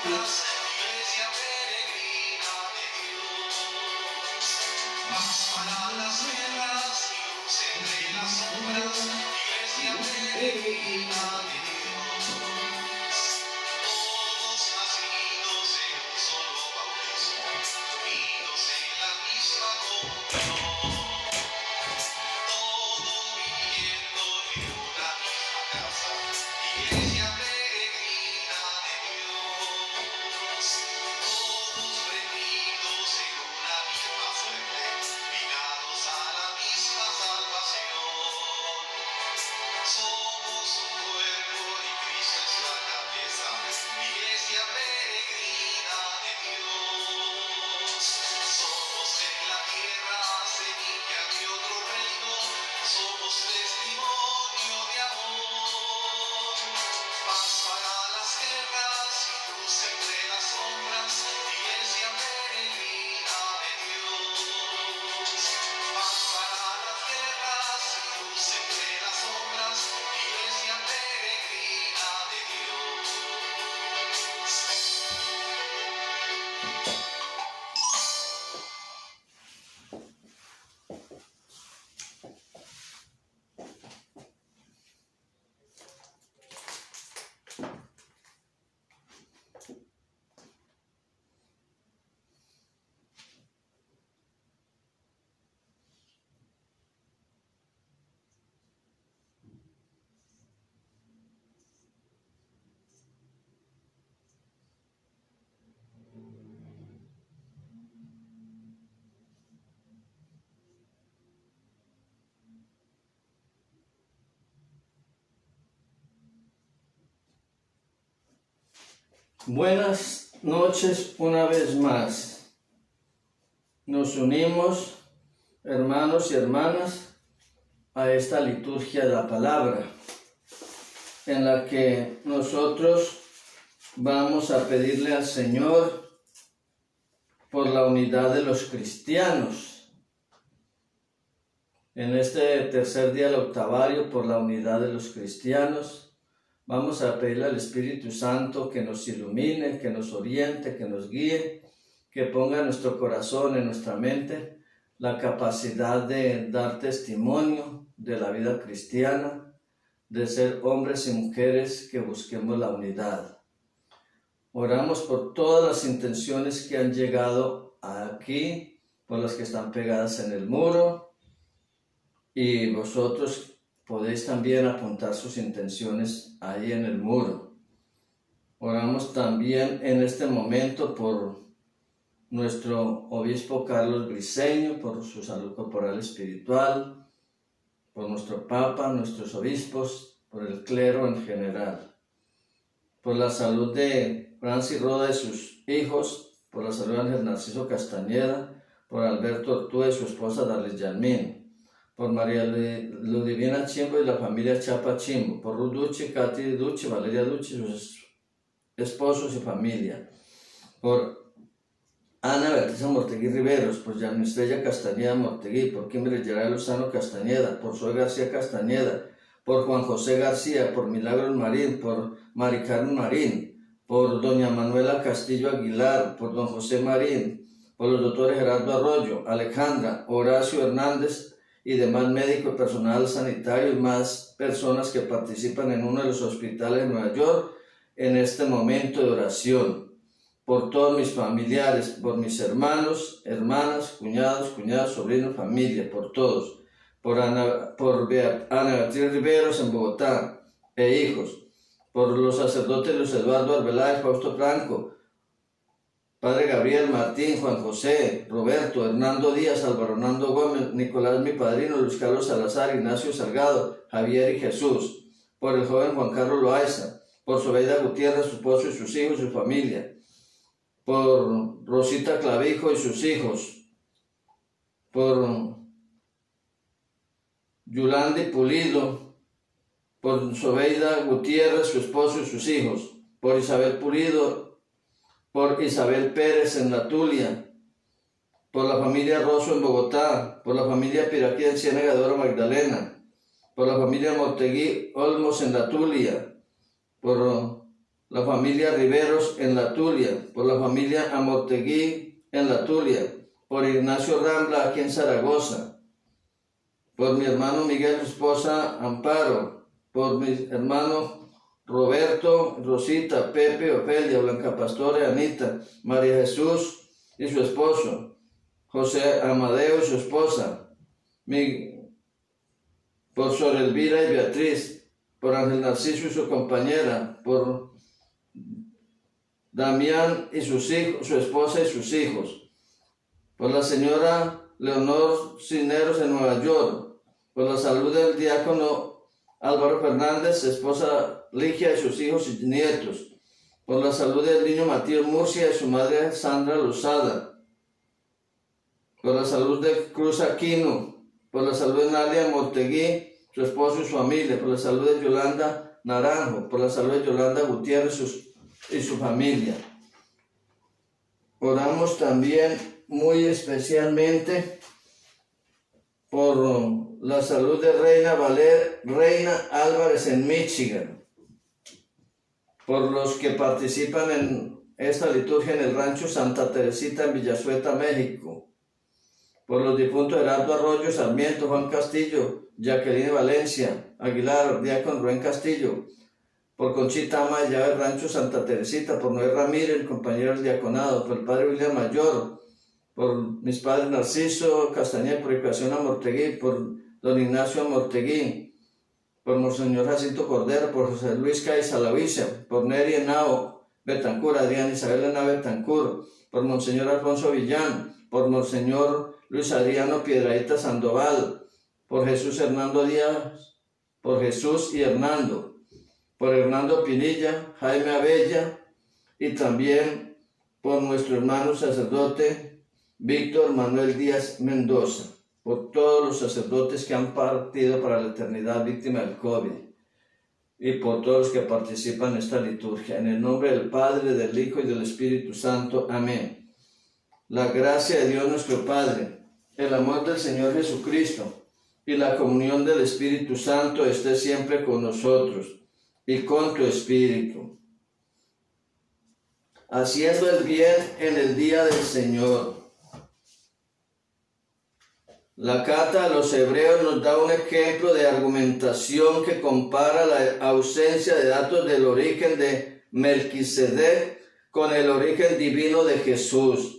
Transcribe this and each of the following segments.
sombras, iglesia peregrina de Dios. Paz para las guerras y luz entre las sombras, iglesia peregrina de Dios. Todos nacidos en un solo bautismo, unidos en la misma comunión. Todos viviendo en una misma casa, iglesia peregrina de Dios. Todos prendidos en una misma fuente, ligados a la misma salvación. Somos un cuerpo y Cristo es la cabeza, iglesia peregrina de Dios. Somos en la tierra semilla de otro reino, somos testimonio de amor. Paz para las guerras y luz entre las sombras, iglesia peregrina de Dios. Paz para las guerras y luz entre las sombras, iglesia peregrina de Dios. Buenas noches una vez más. Nos unimos, hermanos y hermanas, a esta liturgia de la palabra, en la que nosotros vamos a pedirle al Señor por la unidad de los cristianos. En este tercer día del octavario, por la unidad de los cristianos, vamos a pedirle al Espíritu Santo que nos ilumine, que nos oriente, que nos guíe, que ponga en nuestro corazón, en nuestra mente, la capacidad de dar testimonio de la vida cristiana, de ser hombres y mujeres que busquemos la unidad. Oramos por todas las intenciones que han llegado aquí, por las que están pegadas en el muro, y vosotros podéis también apuntar sus intenciones ahí en el muro. Oramos también en este momento por nuestro obispo Carlos Briceño, por su salud corporal y espiritual, por nuestro Papa, nuestros obispos, por el clero en general, por la salud de Francis Roda y sus hijos, por la salud de Ángel Narciso Castañeda, por Alberto Ortúa y su esposa Darlis Yalmín, por María Ludivina Chimbo y la familia Chapa Chimbo, por Ruth Ducci, Katy Ducci, Valeria Ducci, sus esposos y familia, por Ana Beatriz Mortegui Riveros, por Estrella Castañeda Mortegui, por Kimberly Gerard Lozano Castañeda, por Zoe García Castañeda, por Juan José García, por Milagros Marín, por Mari Carmen Marín, por doña Manuela Castillo Aguilar, por don José Marín, por los doctores Gerardo Arroyo, Alejandra, Horacio Hernández y demás médicos, personal sanitario y más personas que participan en uno de los hospitales de Nueva York en este momento de oración, por todos mis familiares, por mis hermanos, hermanas, cuñados, sobrinos, familia, por todos, por Ana Beatriz Riveros en Bogotá e hijos, por los sacerdotes Luis Eduardo Arbeláez, Fausto Franco, Padre Gabriel, Martín, Juan José, Roberto, Hernando Díaz, Álvaro Hernando Gómez, Nicolás mi padrino, Luis Carlos Salazar, Ignacio Salgado, Javier y Jesús, por el joven Juan Carlos Loaiza, por Sobeida Gutiérrez, su esposo y sus hijos y su familia, por Rosita Clavijo y sus hijos, por Yulandi Pulido, por Sobeida Gutiérrez, su esposo y sus hijos, por Isabel Pulido, por Isabel Pérez en La Tulia, por la familia Rosso en Bogotá, por la familia Piraquí en Ciénaga de Oro Magdalena, por la familia Mortegui Olmos en La Tulia, por la familia Riveros en la Tulia, por la familia Amortegui en la Tulia, por Ignacio Rambla aquí en Zaragoza, por mi hermano Miguel, su esposa Amparo, por mis hermanos Roberto, Rosita, Pepe, Ofelia, Blanca Pastora, Anita, María Jesús y su esposo, José Amadeo y su esposa, por Sor Elvira y Beatriz, por Ángel Narciso y su compañera, por Damián y sus hijos, su esposa y sus hijos, por la señora Leonor Cineros en Nueva York, por la salud del diácono Álvaro Fernández, esposa Ligia y sus hijos y nietos, por la salud del niño Matías Murcia y su madre Sandra Lozada, por la salud de Cruz Aquino, por la salud de Nadia Mortegui, su esposo y su familia, por la salud de Yolanda Naranjo, por la salud de Yolanda Gutiérrez y su familia. Oramos también muy especialmente por la salud de Reina Álvarez en Michigan, por los que participan en esta liturgia en el rancho Santa Teresita en Villazueta, México, por los difuntos Gerardo Arroyo, Sarmiento, Juan Castillo, Jacqueline Valencia, Aguilar, diácono Rubén Castillo, por Conchita Ama de Llave Rancho Santa Teresita, por Noé Ramírez, compañero del diaconado, por el padre William Mayor, por mis padres Narciso Castañeda, por Ecuación Amortegui, por don Ignacio Amortegui, por Monseñor Jacinto Cordero, por José Luis Cáiz Salavicia, por Neri Henao Betancur, Adrián Isabel Henao Betancur, por Monseñor Alfonso Villán, por Monseñor Luis Adriano Piedrahita Sandoval, por Jesús Hernando Díaz, por Jesús y Hernando, por Hernando Pinilla, Jaime Abella y también por nuestro hermano sacerdote Víctor Manuel Díaz Mendoza, por todos los sacerdotes que han partido para la eternidad víctima del COVID y por todos los que participan en esta liturgia. En el nombre del Padre, del Hijo y del Espíritu Santo. Amén. La gracia de Dios nuestro Padre, el amor del Señor Jesucristo y la comunión del Espíritu Santo esté siempre con nosotros y con tu espíritu. Haciendo el bien en el día del Señor. La carta a los Hebreos nos da un ejemplo de argumentación que compara la ausencia de datos del origen de Melquisedec con el origen divino de Jesús.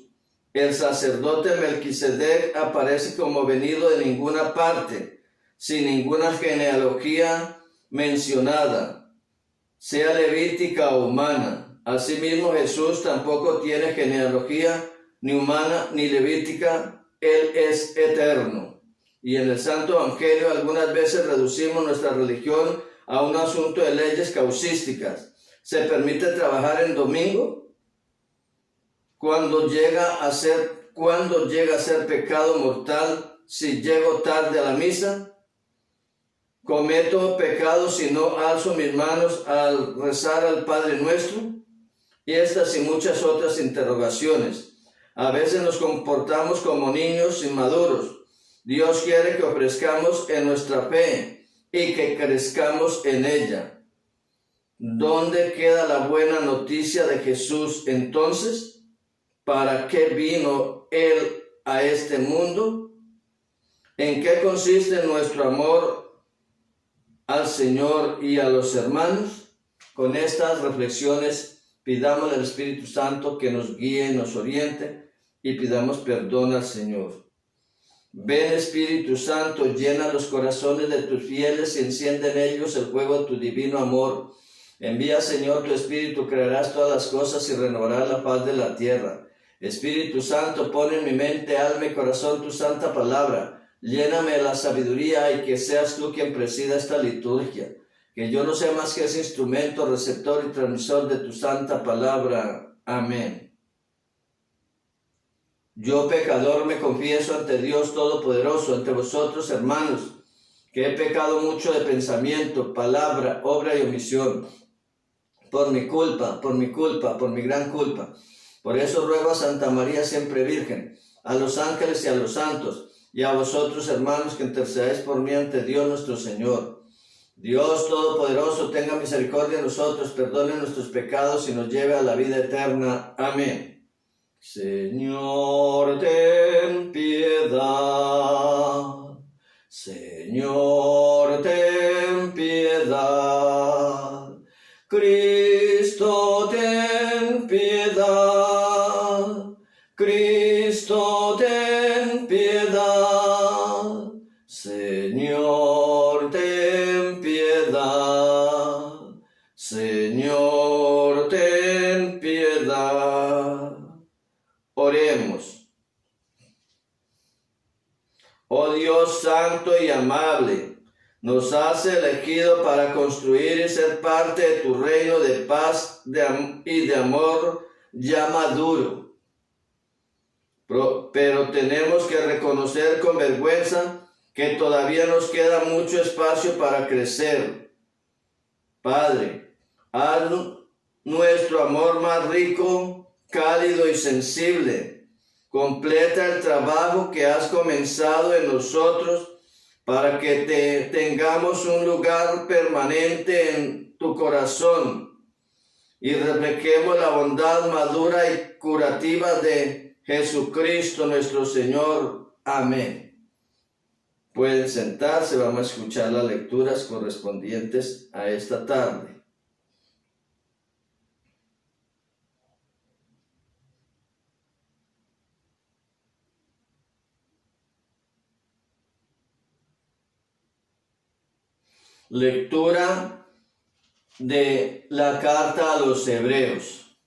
El sacerdote Melquisedec aparece como venido de ninguna parte, sin ninguna genealogía mencionada, sea levítica o humana. Asimismo, Jesús tampoco tiene genealogía ni humana ni levítica. Él es eterno. Y en el Santo Evangelio algunas veces reducimos nuestra religión a un asunto de leyes causísticas. ¿Se permite trabajar en domingo? ¿Cuándo llega a ser pecado mortal si llego tarde a la misa? ¿Cometo pecado si no alzo mis manos al rezar al Padre Nuestro? Y estas y muchas otras interrogaciones. A veces nos comportamos como niños inmaduros. Dios quiere que ofrezcamos en nuestra fe y que crezcamos en ella. ¿Dónde queda la buena noticia de Jesús entonces? ¿Para qué vino Él a este mundo? ¿En qué consiste nuestro amor al Señor y a los hermanos? Con estas reflexiones pidamos al Espíritu Santo que nos guíe, nos oriente y pidamos perdón al Señor. Ven, Espíritu Santo, llena los corazones de tus fieles y enciende en ellos el fuego de tu divino amor. Envía, Señor, tu Espíritu, crearás todas las cosas y renovarás la paz de la tierra. Espíritu Santo, pon en mi mente, alma y corazón tu santa palabra. Lléname de la sabiduría y que seas tú quien presida esta liturgia. Que yo no sea más que ese instrumento, receptor y transmisor de tu santa palabra. Amén. Yo, pecador, me confieso ante Dios Todopoderoso, ante vosotros, hermanos, que he pecado mucho de pensamiento, palabra, obra y omisión. Por mi culpa, por mi gran culpa. Por eso ruego a Santa María siempre Virgen, a los ángeles y a los santos, y a vosotros, hermanos, que intercedáis por mí ante Dios nuestro Señor. Dios Todopoderoso, tenga misericordia de nosotros, perdone nuestros pecados y nos lleve a la vida eterna. Amén. Señor, ten piedad. Señor, ten piedad. Cristo, ten piedad. Cristo, ten piedad. Señor, ten piedad. Señor, ten piedad. Oremos. Oh Dios santo y amable, nos has elegido para construir y ser parte de tu reino de paz y de amor ya maduro. Pero tenemos que reconocer con vergüenza que todavía nos queda mucho espacio para crecer. Padre, haz nuestro amor más rico, cálido y sensible. Completa el trabajo que has comenzado en nosotros para que tengamos un lugar permanente en tu corazón y reflejemos la bondad madura y curativa de Jesucristo nuestro Señor. Amén. Pueden sentarse, vamos a escuchar las lecturas correspondientes a esta tarde. Lectura de la carta a los Hebreos.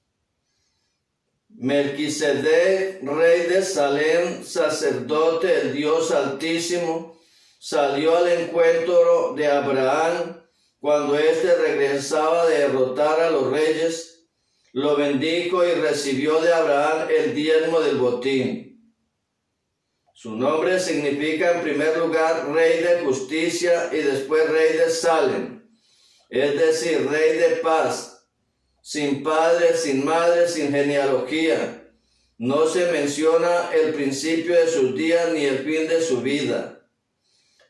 Melquisedec, rey de Salem, sacerdote del Dios Altísimo, salió al encuentro de Abraham cuando éste regresaba de derrotar a los reyes, lo bendijo y recibió de Abraham el diezmo del botín. Su nombre significa en primer lugar rey de justicia y después rey de Salem, es decir, rey de paz, sin padre, sin madre, sin genealogía. No se menciona el principio de sus días ni el fin de su vida.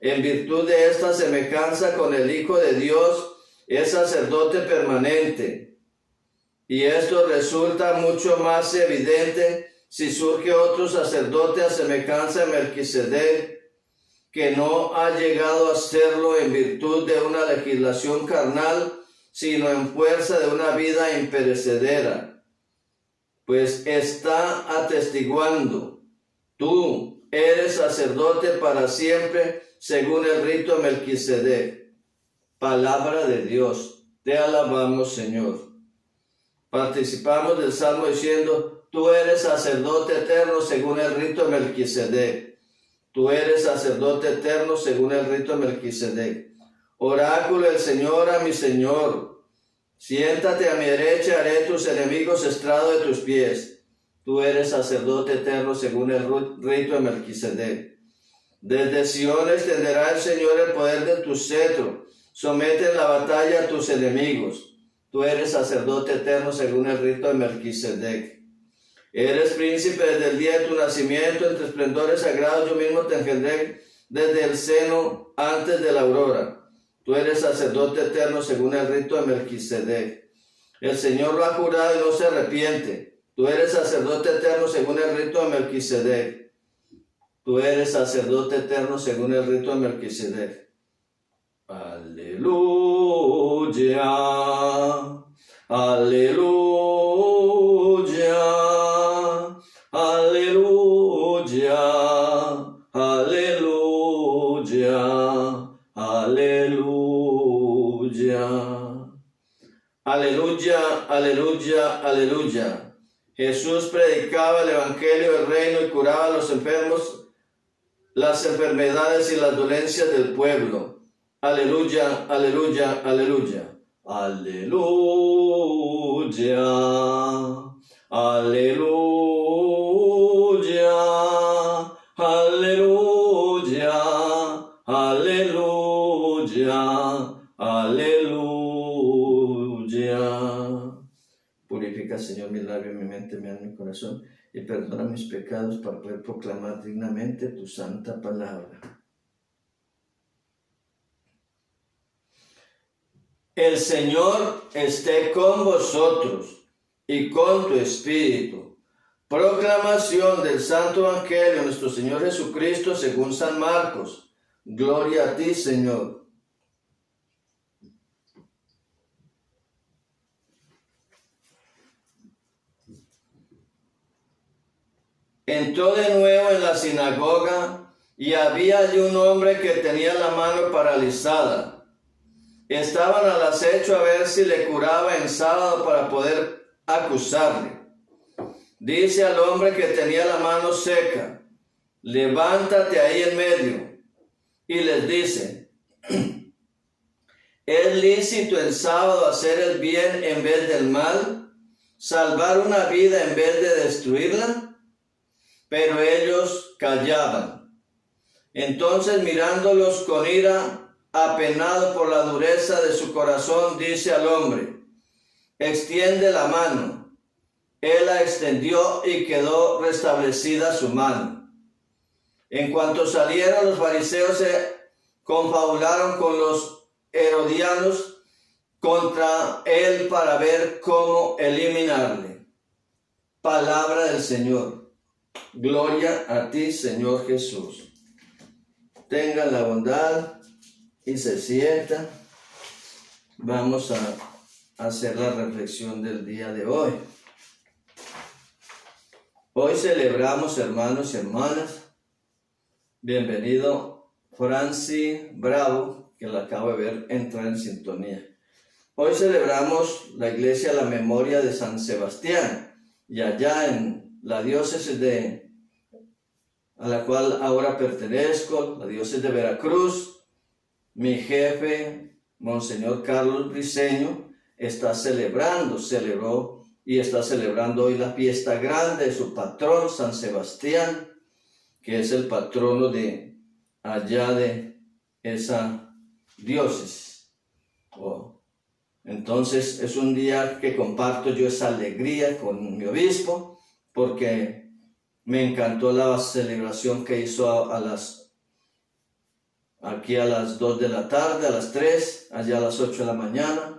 En virtud de esta semejanza con el Hijo de Dios, es sacerdote permanente. Y esto resulta mucho más evidente si surge otro sacerdote a semejanza de Melquisedec, que no ha llegado a serlo en virtud de una legislación carnal, sino en fuerza de una vida imperecedera. Pues está atestiguando: tú eres sacerdote para siempre, según el rito de Melquisedec. Palabra de Dios, te alabamos, Señor. Participamos del Salmo diciendo: tú eres sacerdote eterno según el rito de Melquisedec. Tú eres sacerdote eterno según el rito de Melquisedec. Oráculo del Señor a mi Señor. Siéntate a mi derecha, haré tus enemigos estrado de tus pies. Tú eres sacerdote eterno según el rito de Melquisedec. Desde Sion extenderá el Señor el poder de tu cetro. Somete en la batalla a tus enemigos. Tú eres sacerdote eterno según el rito de Melquisedec. Eres príncipe desde el día de tu nacimiento, entre esplendores sagrados yo mismo te engendré desde el seno antes de la aurora. Tú eres sacerdote eterno según el rito de Melquisedec. El Señor lo ha jurado y no se arrepiente. Tú eres sacerdote eterno según el rito de Melquisedec. Tú eres sacerdote eterno según el rito de Melquisedec. Aleluya. Aleluya. Aleluya, aleluya, aleluya. Aleluya, aleluya, aleluya. Jesús predicaba el evangelio del reino y curaba a los enfermos, las enfermedades y las dolencias del pueblo. Aleluya, aleluya, aleluya. Aleluya, aleluya, aleluya, aleluya, aleluya. Purifica, Señor, mi labio, mi mente, mi alma y mi corazón, y perdona mis pecados para poder proclamar dignamente tu santa palabra. El Señor esté con vosotros y con tu espíritu. Proclamación del Santo Evangelio de nuestro Señor Jesucristo según San Marcos. Gloria a ti, Señor. Entró de nuevo en la sinagoga y había allí un hombre que tenía la mano paralizada. Estaban al acecho a ver si le curaba en sábado para poder acusarle. Dice al hombre que tenía la mano seca: levántate ahí en medio. Y les dice: ¿es lícito el sábado hacer el bien en vez del mal? ¿Salvar una vida en vez de destruirla? Pero ellos callaban. Entonces, mirándolos con ira, apenado por la dureza de su corazón, dice al hombre: extiende la mano. Él la extendió y quedó restablecida su mano. En cuanto salieron, los fariseos se confabularon con los herodianos contra él para ver cómo eliminarle. Palabra del Señor. Gloria a ti, Señor Jesús. Tengan la bondad y se sientan. Vamos a hacer la reflexión del día de hoy. Hoy celebramos, hermanos y hermanas. Bienvenido Franci Bravo, que la acabo de ver entrar en sintonía. Hoy celebramos la iglesia la memoria de San Sebastián, y allá en la diócesis a la cual ahora pertenezco, la diócesis de Veracruz, mi jefe, Monseñor Carlos Briceño, celebró y está celebrando hoy la fiesta grande de su patrón, San Sebastián, que es el patrono de allá de esa diócesis. Entonces es un día que comparto yo esa alegría con mi obispo, porque me encantó la celebración que hizo aquí a las 2 de la tarde, a las 3, allá a las 8 de la mañana,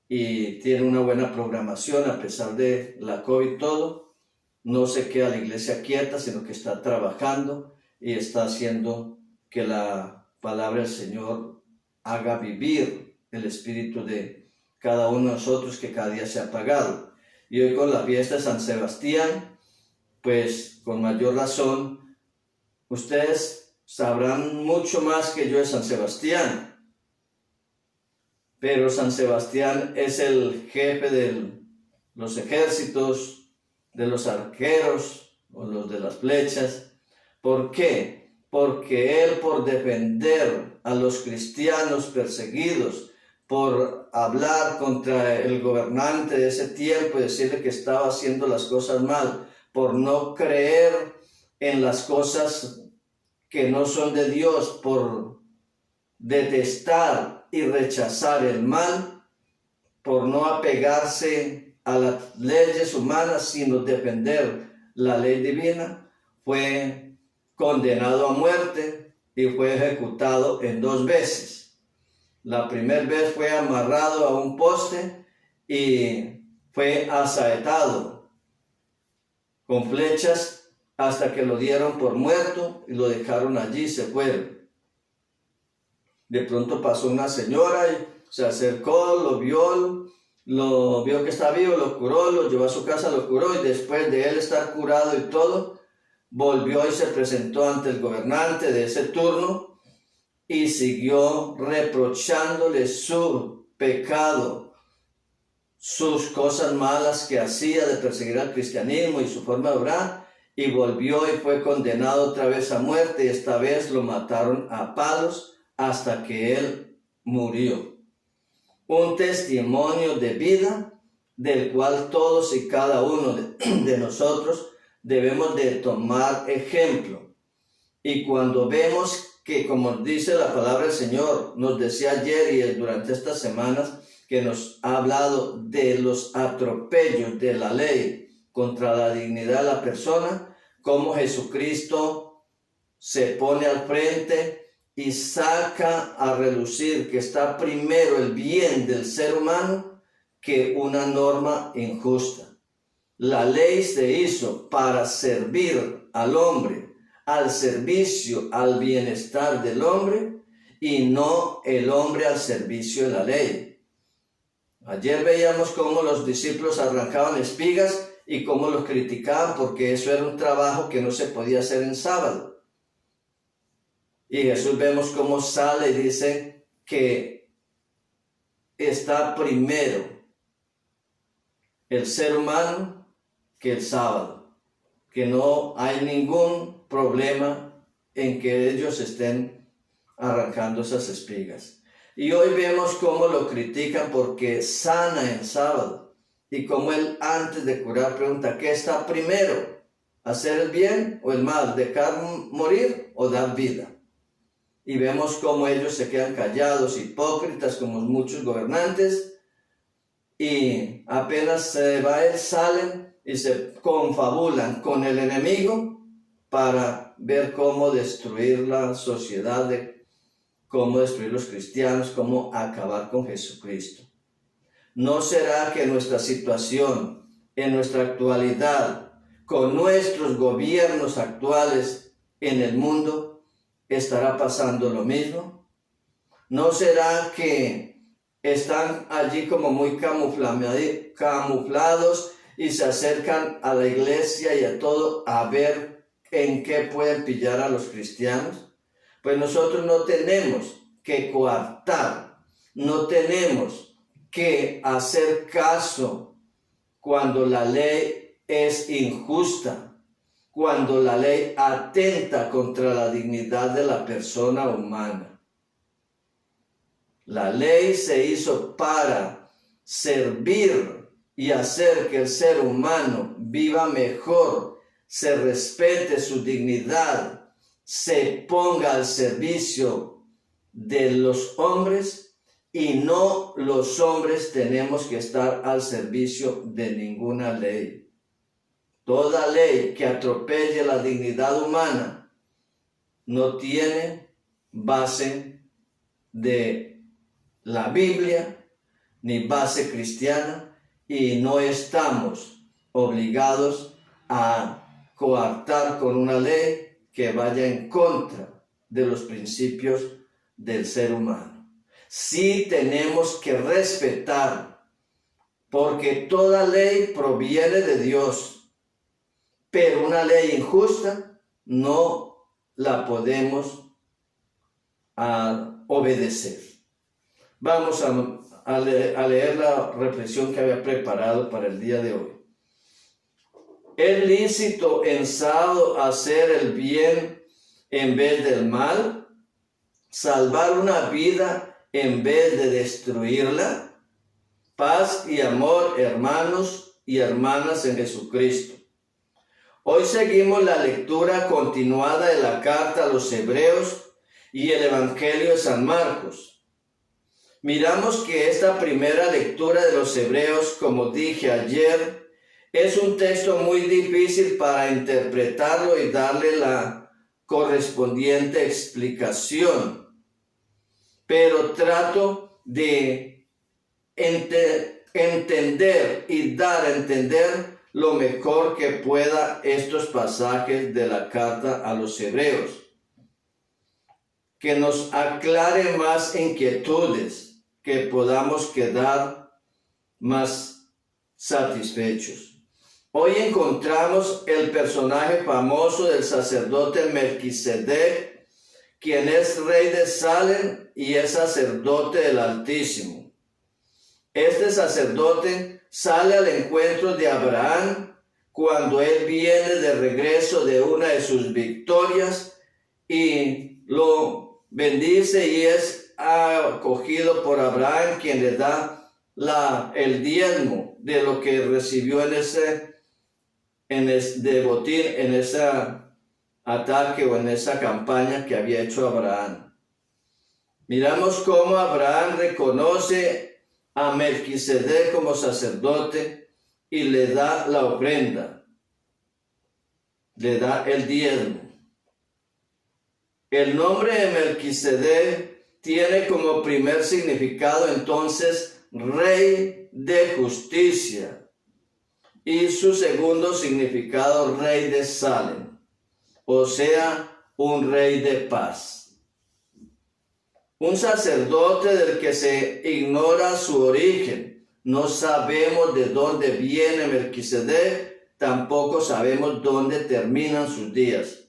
y tiene una buena programación a pesar de la COVID y todo. No se queda la iglesia quieta, sino que está trabajando y está haciendo que la palabra del Señor haga vivir el espíritu de cada uno de nosotros, que cada día se ha apagado. Y hoy, con la fiesta de San Sebastián, pues con mayor razón, ustedes sabrán mucho más que yo de San Sebastián. Pero San Sebastián es el jefe de los ejércitos, de los arqueros o los de las flechas. ¿Por qué? Porque él, por defender a los cristianos perseguidos, por hablar contra el gobernante de ese tiempo y decirle que estaba haciendo las cosas mal, por no creer en las cosas que no son de Dios, por detestar y rechazar el mal, por no apegarse a las leyes humanas, sino defender la ley divina, fue condenado a muerte y fue ejecutado en 2 veces. La primera vez fue amarrado a un poste y fue asaetado con flechas hasta que lo dieron por muerto y lo dejaron allí y se fueron. De pronto pasó una señora y se acercó, lo vio que estaba vivo, lo curó, lo llevó a su casa, lo curó, y después de él estar curado y todo, volvió y se presentó ante el gobernante de ese turno y siguió reprochándole su pecado, sus cosas malas que hacía de perseguir al cristianismo y su forma de orar, y volvió y fue condenado otra vez a muerte, y esta vez lo mataron a palos hasta que él murió. Un testimonio de vida del cual todos y cada uno de nosotros debemos de tomar ejemplo. Y cuando vemos que, como dice la palabra del Señor, nos decía ayer y durante estas semanas, que nos ha hablado de los atropellos de la ley contra la dignidad de la persona, cómo Jesucristo se pone al frente y saca a relucir que está primero el bien del ser humano que una norma injusta. La ley se hizo para servir al hombre, al servicio, al bienestar del hombre, y no el hombre al servicio de la ley. Ayer veíamos cómo los discípulos arrancaban espigas y cómo los criticaban porque eso era un trabajo que no se podía hacer en sábado. Y Jesús vemos cómo sale y dice que está primero el ser humano que el sábado, que no hay ningún problema en que ellos estén arrancando esas espigas. Y hoy vemos cómo lo critican porque sana en sábado. Y como él antes de curar pregunta, ¿qué está primero? ¿Hacer el bien o el mal? ¿Dejar morir o dar vida? Y vemos cómo ellos se quedan callados, hipócritas como muchos gobernantes. Y apenas se va él, salen y se confabulan con el enemigo para ver cómo destruir la sociedad, cómo destruir los cristianos, cómo acabar con Jesucristo. ¿No será que nuestra situación, en nuestra actualidad, con nuestros gobiernos actuales en el mundo, estará pasando lo mismo? ¿No será que están allí como muy camuflados y se acercan a la iglesia y a todo a ver en qué pueden pillar a los cristianos? Pues nosotros no tenemos que coartar, no tenemos que hacer caso cuando la ley es injusta, cuando la ley atenta contra la dignidad de la persona humana. La ley se hizo para servir y hacer que el ser humano viva mejor, se respete su dignidad, se ponga al servicio de los hombres, y no los hombres tenemos que estar al servicio de ninguna ley. Toda ley que atropelle la dignidad humana no tiene base de la Biblia ni base cristiana, y no estamos obligados a coartar con una ley que vaya en contra de los principios del ser humano. Sí tenemos que respetar, porque toda ley proviene de Dios, pero una ley injusta no la podemos obedecer. Vamos a leer la reflexión que había preparado para el día de hoy. ¿Es lícito en sábado hacer el bien en vez del mal? ¿Salvar una vida en vez de destruirla? Paz y amor, hermanos y hermanas en Jesucristo. Hoy seguimos la lectura continuada de la carta a los Hebreos y el Evangelio de San Marcos. Miramos que esta primera lectura de los Hebreos, como dije ayer, es un texto muy difícil para interpretarlo y darle la correspondiente explicación. Pero trato de entender y dar a entender lo mejor que pueda estos pasajes de la carta a los Hebreos, que nos aclare más inquietudes, que podamos quedar más satisfechos. Hoy encontramos el personaje famoso del sacerdote Melquisedec, quien es rey de Salem y es sacerdote del Altísimo. Este sacerdote sale al encuentro de Abraham cuando él viene de regreso de una de sus victorias y lo bendice, y es acogido por Abraham, quien le da el diezmo de lo que recibió de botín en ese ataque o en esa campaña que había hecho Abraham. Miramos cómo Abraham reconoce a Melquisedec como sacerdote y le da la ofrenda, le da el diezmo. El nombre de Melquisedec tiene como primer significado entonces Rey de Justicia y su segundo significado Rey de Salem, o sea, un Rey de paz. Un sacerdote del que se ignora su origen. No sabemos de dónde viene Melquisedec, tampoco sabemos dónde terminan sus días.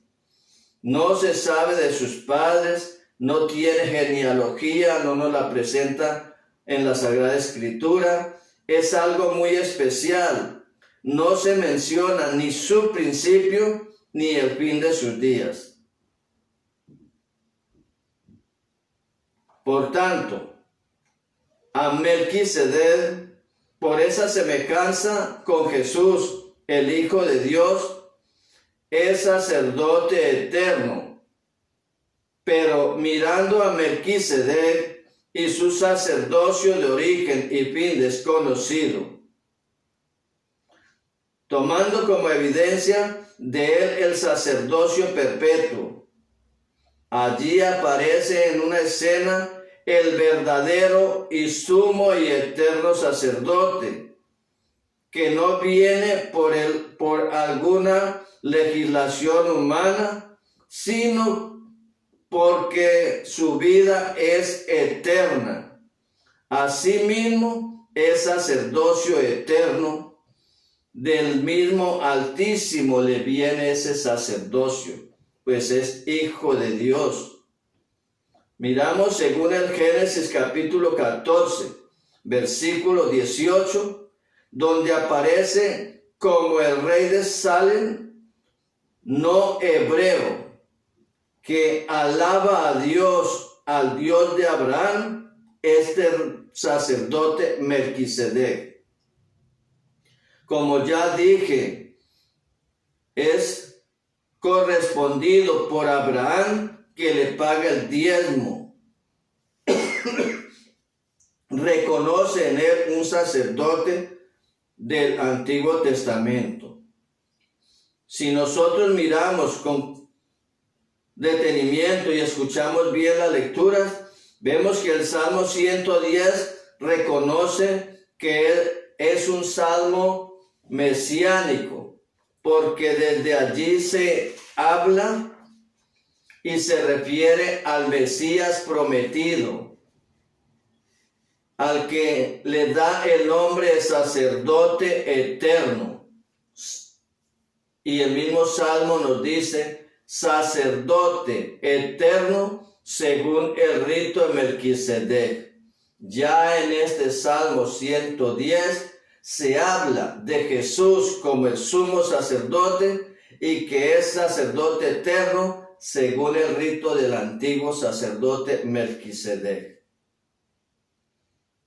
No se sabe de sus padres, no tiene genealogía, no nos la presenta en la Sagrada Escritura. Es algo muy especial. No se menciona ni su principio ni el fin de sus días. Por tanto, a Melquisedec, por esa semejanza con Jesús, el Hijo de Dios, es sacerdote eterno. Pero mirando a Melquisedec y su sacerdocio de origen y fin desconocido, tomando como evidencia de él el sacerdocio perpetuo, allí aparece en una escena el verdadero y sumo y eterno sacerdote, que no viene por alguna legislación humana, sino porque su vida es eterna. Asimismo, es sacerdocio eterno. Del mismo Altísimo le viene ese sacerdocio, pues es Hijo de Dios. Miramos según el Génesis capítulo 14, versículo 18, donde aparece como el Rey de Salem, no hebreo, que alaba a Dios, al Dios de Abraham, este sacerdote Melquisedec. Como ya dije, es correspondido por Abraham, que le paga el diezmo. Reconoce en él un sacerdote del Antiguo Testamento. Si nosotros miramos con detenimiento y escuchamos bien las lecturas, vemos que el Salmo 110 reconoce que es un salmo mesiánico, porque desde allí se habla y se refiere al Mesías prometido, al que le da el nombre de sacerdote eterno. Y el mismo Salmo nos dice, sacerdote eterno según el rito de Melquisedec. Ya en este Salmo 110 se habla de Jesús como el sumo sacerdote y que es sacerdote eterno según el rito del antiguo sacerdote Melquisedec.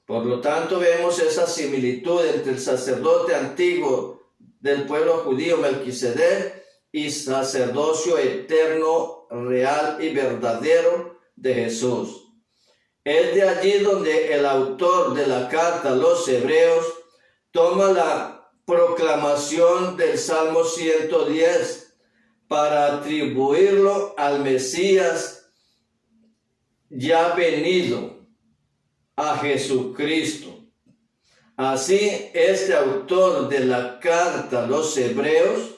Por lo tanto, vemos esa similitud entre el sacerdote antiguo del pueblo judío Melquisedec y sacerdocio eterno, real y verdadero de Jesús. Es de allí donde el autor de la carta a los Hebreos toma la proclamación del Salmo 110 para atribuirlo al Mesías ya venido, a Jesucristo. Así, este autor de la carta a los Hebreos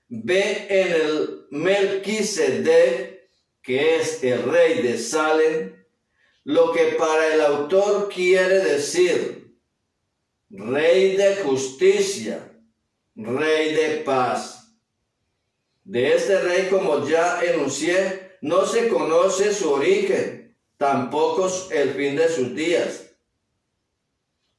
ve en el Melquisedec, que es el rey de Salem, lo que para el autor quiere decir rey de justicia, rey de paz. De este rey, como ya enuncié, no se conoce su origen, tampoco el fin de sus días.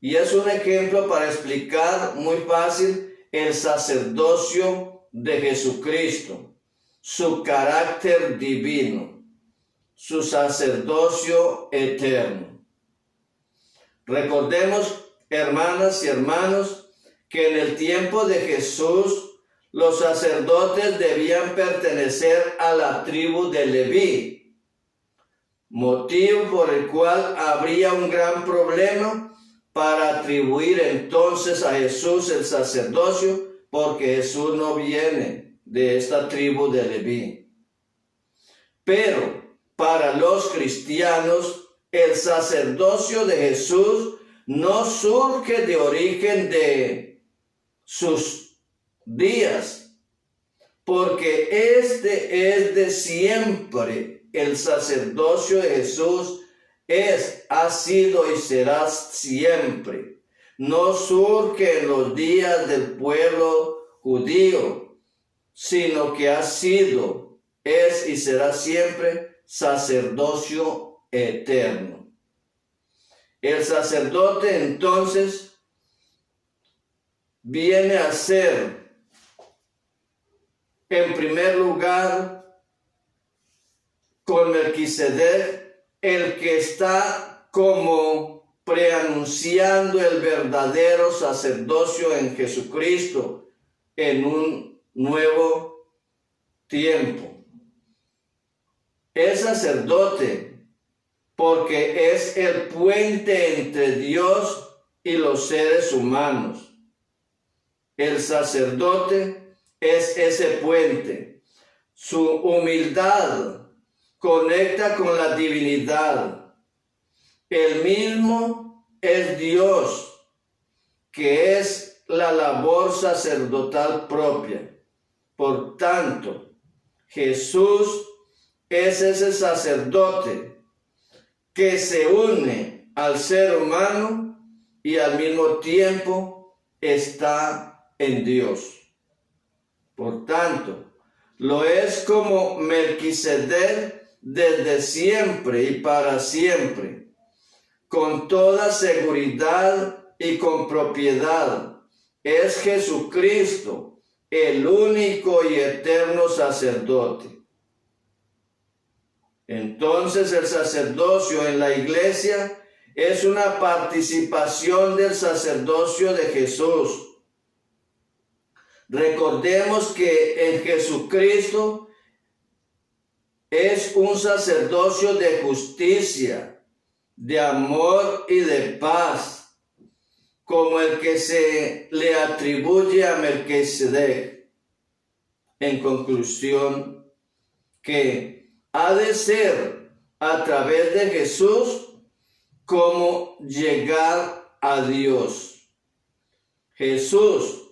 Y es un ejemplo para explicar muy fácil el sacerdocio de Jesucristo, su carácter divino, su sacerdocio eterno. Recordemos, hermanas y hermanos, que en el tiempo de Jesús los sacerdotes debían pertenecer a la tribu de Leví, motivo por el cual habría un gran problema para atribuir entonces a Jesús el sacerdocio, porque Jesús no viene de esta tribu de Leví. Pero para los cristianos, el sacerdocio de Jesús no surge de origen de sus días, porque este es de siempre. El sacerdocio de Jesús ha sido y será siempre. No surge en los días del pueblo judío, sino que ha sido, es y será siempre sacerdocio eterno. El sacerdote entonces viene a ser, en primer lugar, con Melquisedec, el que está como preanunciando el verdadero sacerdocio en Jesucristo en un nuevo tiempo. Es sacerdote porque es el puente entre Dios y los seres humanos. El sacerdote es ese puente. Su humildad conecta con la divinidad. El mismo es Dios, que es la labor sacerdotal propia. Por tanto, Jesús es ese sacerdote que se une al ser humano y al mismo tiempo está en Dios. Por tanto, lo es como Melquisedec desde siempre y para siempre, con toda seguridad y con propiedad. Es Jesucristo, el único y eterno sacerdote. Entonces el sacerdocio en la iglesia es una participación del sacerdocio de Jesús. Recordemos que en Jesucristo es un sacerdocio de justicia, de amor y de paz, como el que se le atribuye a Melquisedec. En conclusión, que ha de ser a través de Jesús como llegar a Dios. Jesús,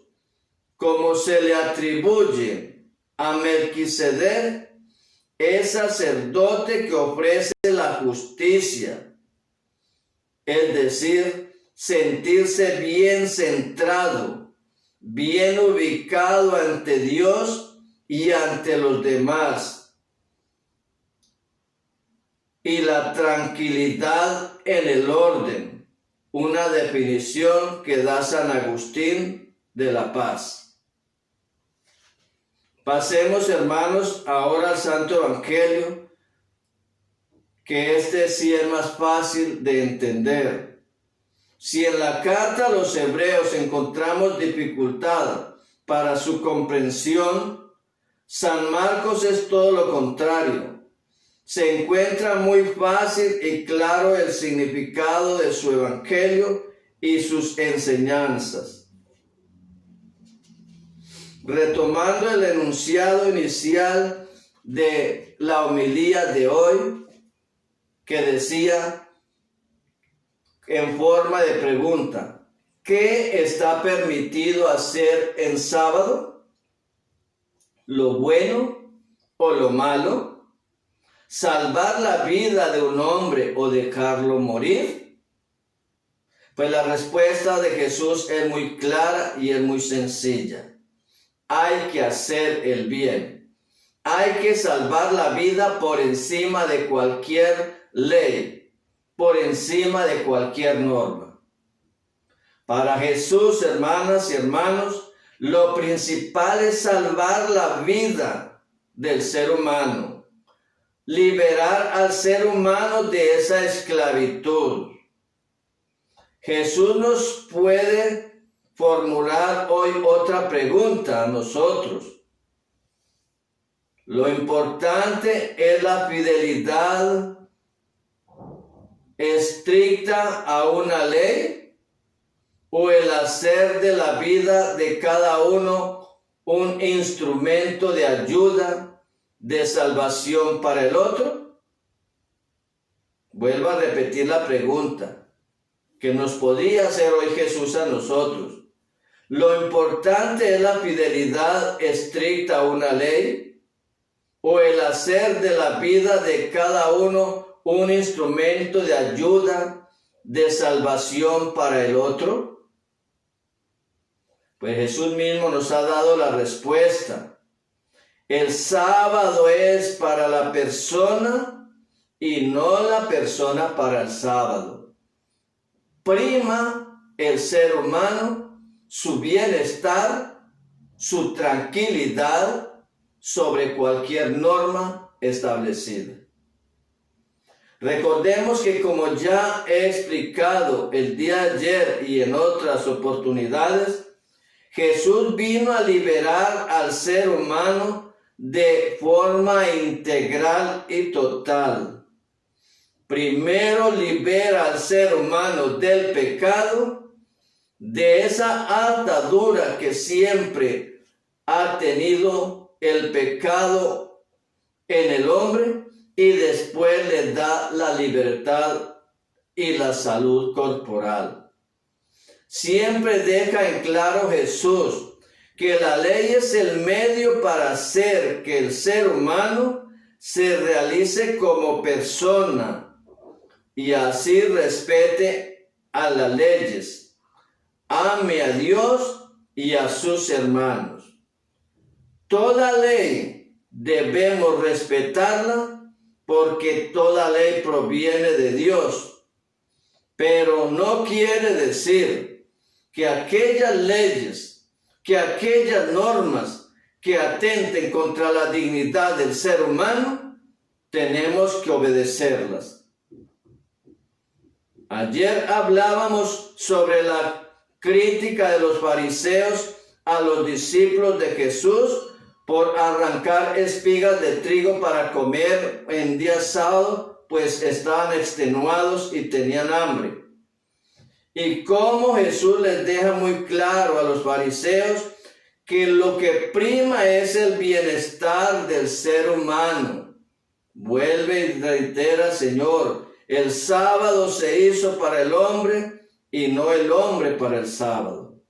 como se le atribuye a Melquisedec, es sacerdote que ofrece la justicia, es decir, sentirse bien centrado, bien ubicado ante Dios y ante los demás, y la tranquilidad en el orden, una definición que da San Agustín de la paz. Pasemos, hermanos, ahora al Santo Evangelio, que este sí es más fácil de entender. Si en la carta a los Hebreos encontramos dificultad para su comprensión, San Marcos es todo lo contrario. Se encuentra muy fácil y claro el significado de su Evangelio y sus enseñanzas. Retomando el enunciado inicial de la homilía de hoy, que decía en forma de pregunta, ¿qué está permitido hacer en sábado? ¿Lo bueno o lo malo? ¿Salvar la vida de un hombre o dejarlo morir? Pues la respuesta de Jesús es muy clara y es muy sencilla. Hay que hacer el bien. Hay que salvar la vida por encima de cualquier ley, por encima de cualquier norma. Para Jesús, hermanas y hermanos, lo principal es salvar la vida del ser humano, liberar al ser humano de esa esclavitud. Jesús nos puede formular hoy otra pregunta a nosotros. Lo importante es la fidelidad estricta a una ley o el hacer de la vida de cada uno un instrumento de ayuda, de salvación para el otro? Vuelvo a repetir la pregunta que nos podría hacer hoy Jesús a nosotros. ¿Lo importante es la fidelidad estricta a una ley o el hacer de la vida de cada uno un instrumento de ayuda, de salvación para el otro? Pues Jesús mismo nos ha dado la respuesta. El sábado es para la persona y no la persona para el sábado. Prima el ser humano, su bienestar, su tranquilidad sobre cualquier norma establecida. Recordemos que, como ya he explicado el día de ayer y en otras oportunidades, Jesús vino a liberar al ser humano de forma integral y total. Primero libera al ser humano del pecado, de esa atadura que siempre ha tenido el pecado en el hombre, y después le da la libertad y la salud corporal. Siempre deja en claro Jesús que la ley es el medio para hacer que el ser humano se realice como persona y así respete a las leyes. Ame a Dios y a sus hermanos. Toda ley debemos respetarla porque toda ley proviene de Dios. Pero no quiere decir que aquellas leyes, que aquellas normas que atenten contra la dignidad del ser humano, tenemos que obedecerlas. Ayer hablábamos sobre la crítica de los fariseos a los discípulos de Jesús por arrancar espigas de trigo para comer en día sábado, pues estaban extenuados y tenían hambre. Y cómo Jesús les deja muy claro a los fariseos que lo que prima es el bienestar del ser humano. Vuelve y reitera, Señor, el sábado se hizo para el hombre y no el hombre para el sábado.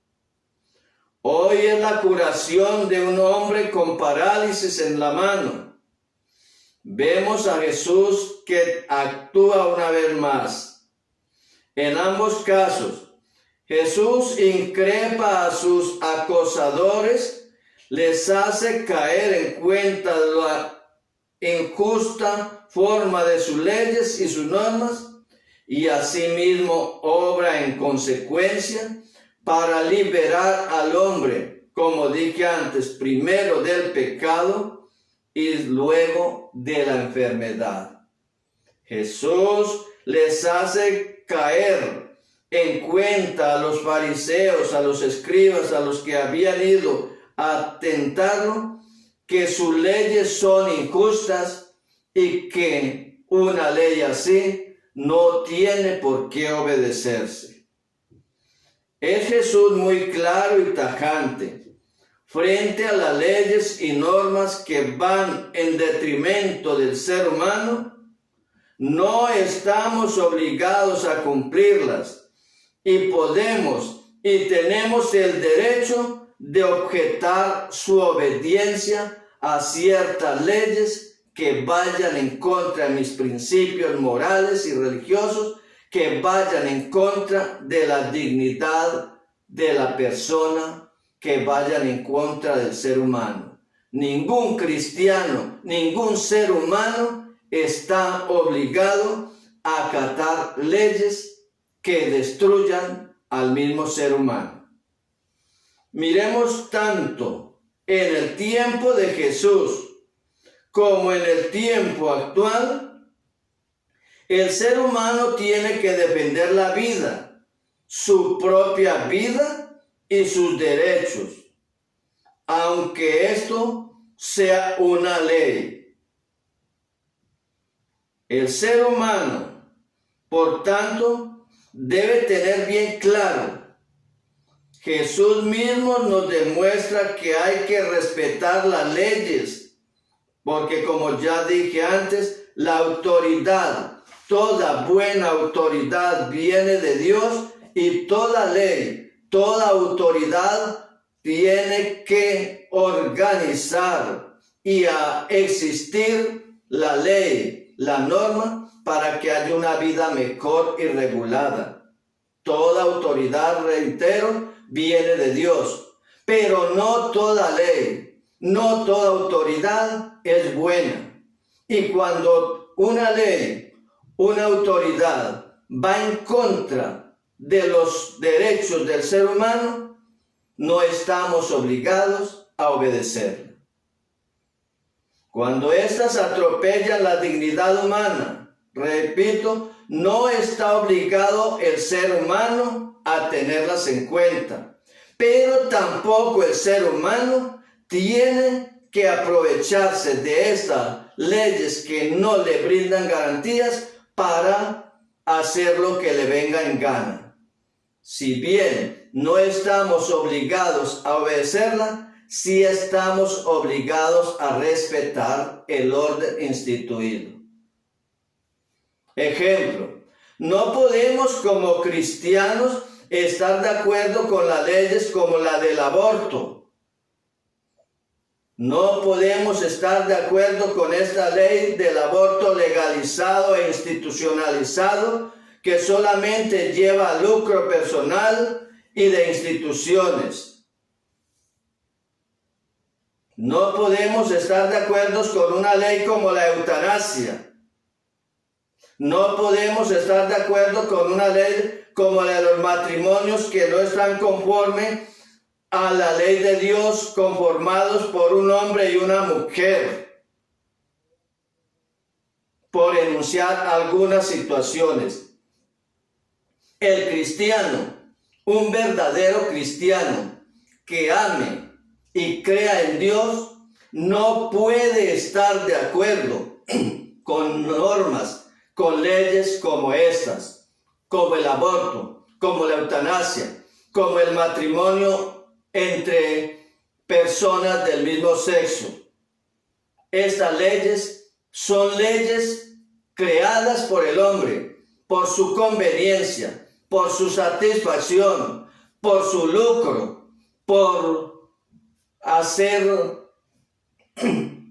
Hoy es la curación de un hombre con parálisis en la mano. Vemos a Jesús que actúa una vez más. En ambos casos, Jesús increpa a sus acosadores, les hace caer en cuenta de la injusta forma de sus leyes y sus normas, y asimismo obra en consecuencia para liberar al hombre, como dije antes, primero del pecado y luego de la enfermedad. Jesús les hace caer en cuenta a los fariseos, a los escribas, a los que habían ido a tentarlo, que sus leyes son injustas y que una ley así no tiene por qué obedecerse. Es Jesús muy claro y tajante frente a las leyes y normas que van en detrimento del ser humano. No estamos obligados a cumplirlas y podemos y tenemos el derecho de objetar su obediencia a ciertas leyes que vayan en contra de mis principios morales y religiosos, que vayan en contra de la dignidad de la persona, que vayan en contra del ser humano. Ningún cristiano, ningún ser humano está obligado a acatar leyes que destruyan al mismo ser humano. Miremos tanto en el tiempo de Jesús como en el tiempo actual, el ser humano tiene que defender la vida, su propia vida y sus derechos, aunque esto sea una ley. El ser humano, por tanto, debe tener bien claro. Jesús mismo nos demuestra que hay que respetar las leyes Porque como ya dije antes, la autoridad, toda buena autoridad viene de Dios, y toda ley, toda autoridad tiene que organizar y a existir la ley, la norma, para que haya una vida mejor y regulada. Toda autoridad, reitero, viene de Dios, pero no toda ley, no toda autoridad es buena. Y cuando una ley, una autoridad va en contra de los derechos del ser humano, no estamos obligados a obedecerla. Cuando éstas atropellan la dignidad humana, repito, no está obligado el ser humano a tenerlas en cuenta, pero tampoco el ser humano tiene que aprovecharse de estas leyes que no le brindan garantías para hacer lo que le venga en gana. Si bien no estamos obligados a obedecerla, sí estamos obligados a respetar el orden instituido. Ejemplo, no podemos como cristianos estar de acuerdo con las leyes como la del aborto. No podemos estar de acuerdo con esta ley del aborto legalizado e institucionalizado que solamente lleva lucro personal y de instituciones. No podemos estar de acuerdo con una ley como la eutanasia. No podemos estar de acuerdo con una ley como la de los matrimonios que no están conforme a la ley de Dios, conformados por un hombre y una mujer, por enunciar algunas situaciones. El cristiano, un verdadero cristiano que ame y crea en Dios, no puede estar de acuerdo con normas, con leyes como estas, como el aborto, como la eutanasia, como el matrimonio entre personas del mismo sexo. Estas leyes son leyes creadas por el hombre, por su conveniencia, por su satisfacción, por su lucro, por hacer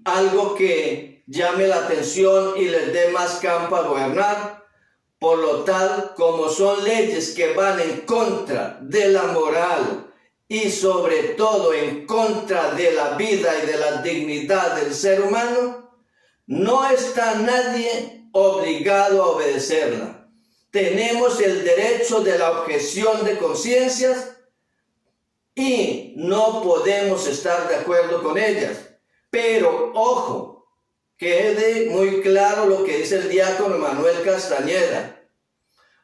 algo que llame la atención y les dé más campo a gobernar. Por lo tal, como son leyes que van en contra de la moral y sobre todo en contra de la vida y de la dignidad del ser humano, no está nadie obligado a obedecerla. Tenemos el derecho de la objeción de conciencias y no podemos estar de acuerdo con ellas. Pero, ojo, quede muy claro lo que dice el diácono Manuel Castañeda.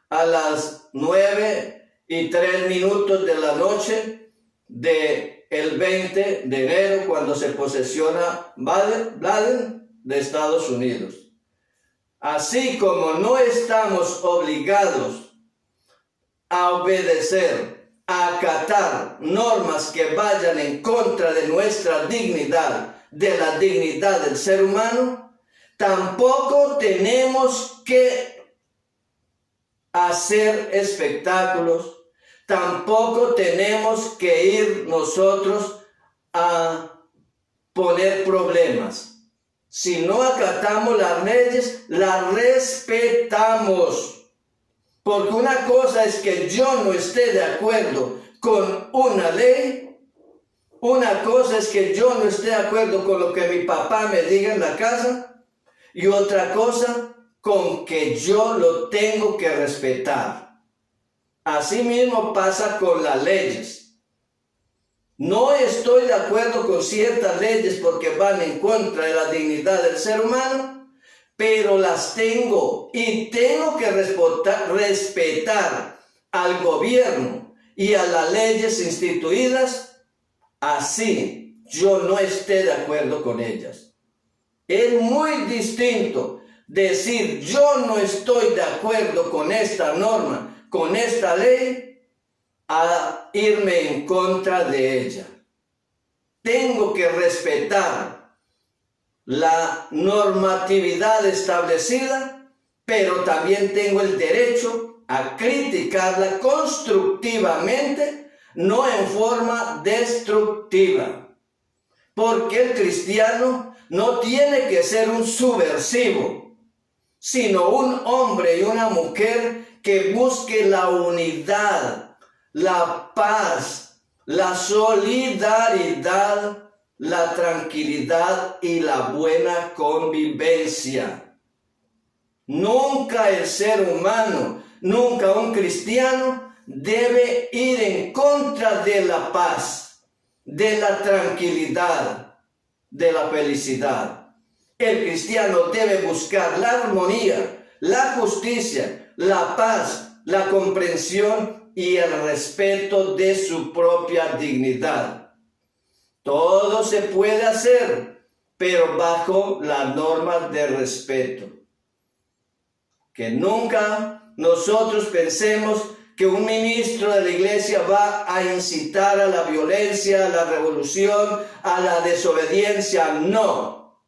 A las 9:03 de la noche del 20 de enero, cuando se posesiona Biden de Estados Unidos. Así como no estamos obligados a obedecer, a acatar normas que vayan en contra de nuestra dignidad, de la dignidad del ser humano, tampoco tenemos que hacer espectáculos, tampoco tenemos que ir nosotros a poner problemas. Si no acatamos las leyes, las respetamos. Porque una cosa es que yo no esté de acuerdo con una ley, una cosa es que yo no esté de acuerdo con lo que mi papá me diga en la casa, y otra cosa con que yo lo tengo que respetar. Así mismo pasa con las leyes. No estoy de acuerdo con ciertas leyes porque van en contra de la dignidad del ser humano, pero las tengo y tengo que respetar al gobierno y a las leyes instituidas, así yo no esté de acuerdo con ellas. Es muy distinto decir yo no estoy de acuerdo con esta norma, con esta ley, a irme en contra de ella. Tengo que respetar la normatividad establecida, pero también tengo el derecho a criticarla constructivamente, no en forma destructiva. Porque el cristiano no tiene que ser un subversivo, sino un hombre y una mujer que busque la unidad, la paz, la solidaridad, la tranquilidad y la buena convivencia. Nunca el ser humano, nunca un cristiano debe ir en contra de la paz, de la tranquilidad, de la felicidad. El cristiano debe buscar la armonía, la justicia, la paz, la comprensión y el respeto de su propia dignidad. Todo se puede hacer, pero bajo las normas de respeto. Que nunca nosotros pensemos que un ministro de la iglesia va a incitar a la violencia, a la revolución, a la desobediencia. No.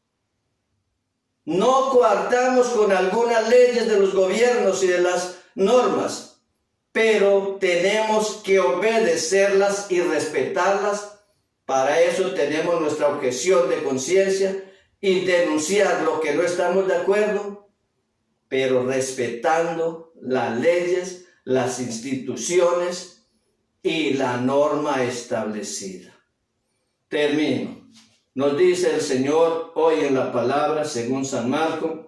No coartamos con algunas leyes de los gobiernos y de las normas, pero tenemos que obedecerlas y respetarlas. Para eso tenemos nuestra objeción de conciencia y denunciar lo que no estamos de acuerdo, pero respetando las leyes, las instituciones y la norma establecida. Termino. Nos dice el Señor hoy en la palabra, según San Marcos,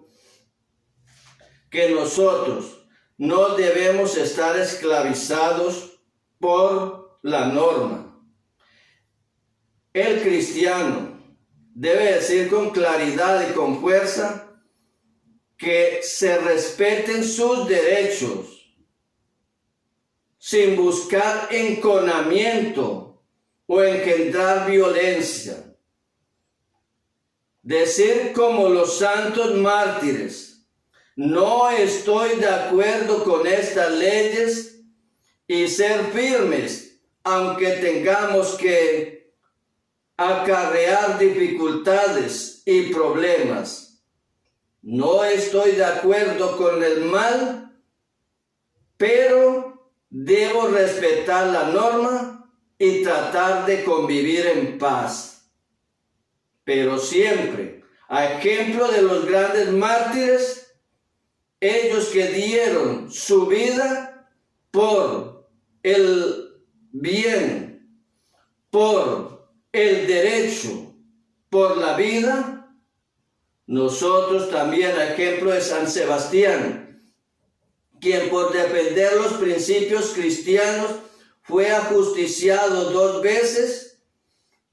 que nosotros no debemos estar esclavizados por la norma. El cristiano debe decir con claridad y con fuerza que se respeten sus derechos, sin buscar enconamiento o engendrar violencia. Decir como los santos mártires: no estoy de acuerdo con estas leyes, y ser firmes, aunque tengamos que acarrear dificultades y problemas. No estoy de acuerdo con el mal, pero debo respetar la norma y tratar de convivir en paz. Pero siempre, a ejemplo de los grandes mártires, ellos que dieron su vida por el bien, por el derecho, por la vida, nosotros también, a ejemplo de San Sebastián, quien por defender los principios cristianos fue ajusticiado 2 veces,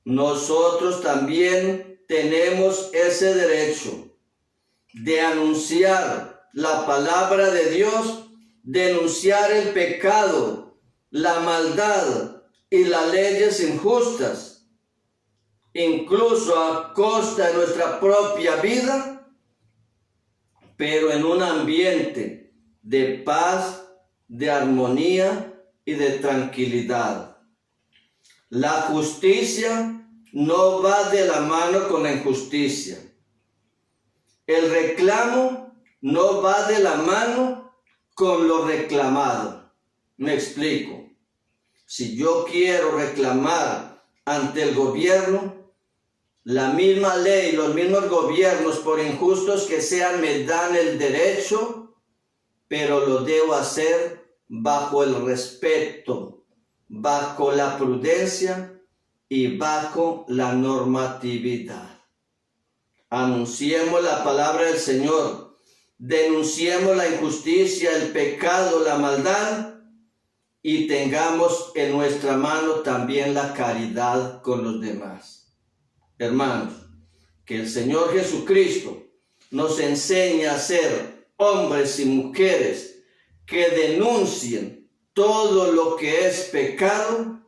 nosotros también tenemos ese derecho de anunciar la palabra de Dios, denunciar el pecado, la maldad y las leyes injustas, incluso a costa de nuestra propia vida, pero en un ambiente de paz, de armonía y de tranquilidad. La justicia no va de la mano con la injusticia. El reclamo no va de la mano con lo reclamado. Me explico. Si yo quiero reclamar ante el gobierno, la misma ley, los mismos gobiernos, por injustos que sean, me dan el derecho, pero lo debo hacer bajo el respeto, bajo la prudencia y bajo la normatividad. Anunciemos la palabra del Señor, denunciemos la injusticia, el pecado, la maldad, y tengamos en nuestra mano también la caridad con los demás. Hermanos, que el Señor Jesucristo nos enseñe a ser hombres y mujeres que denuncien todo lo que es pecado,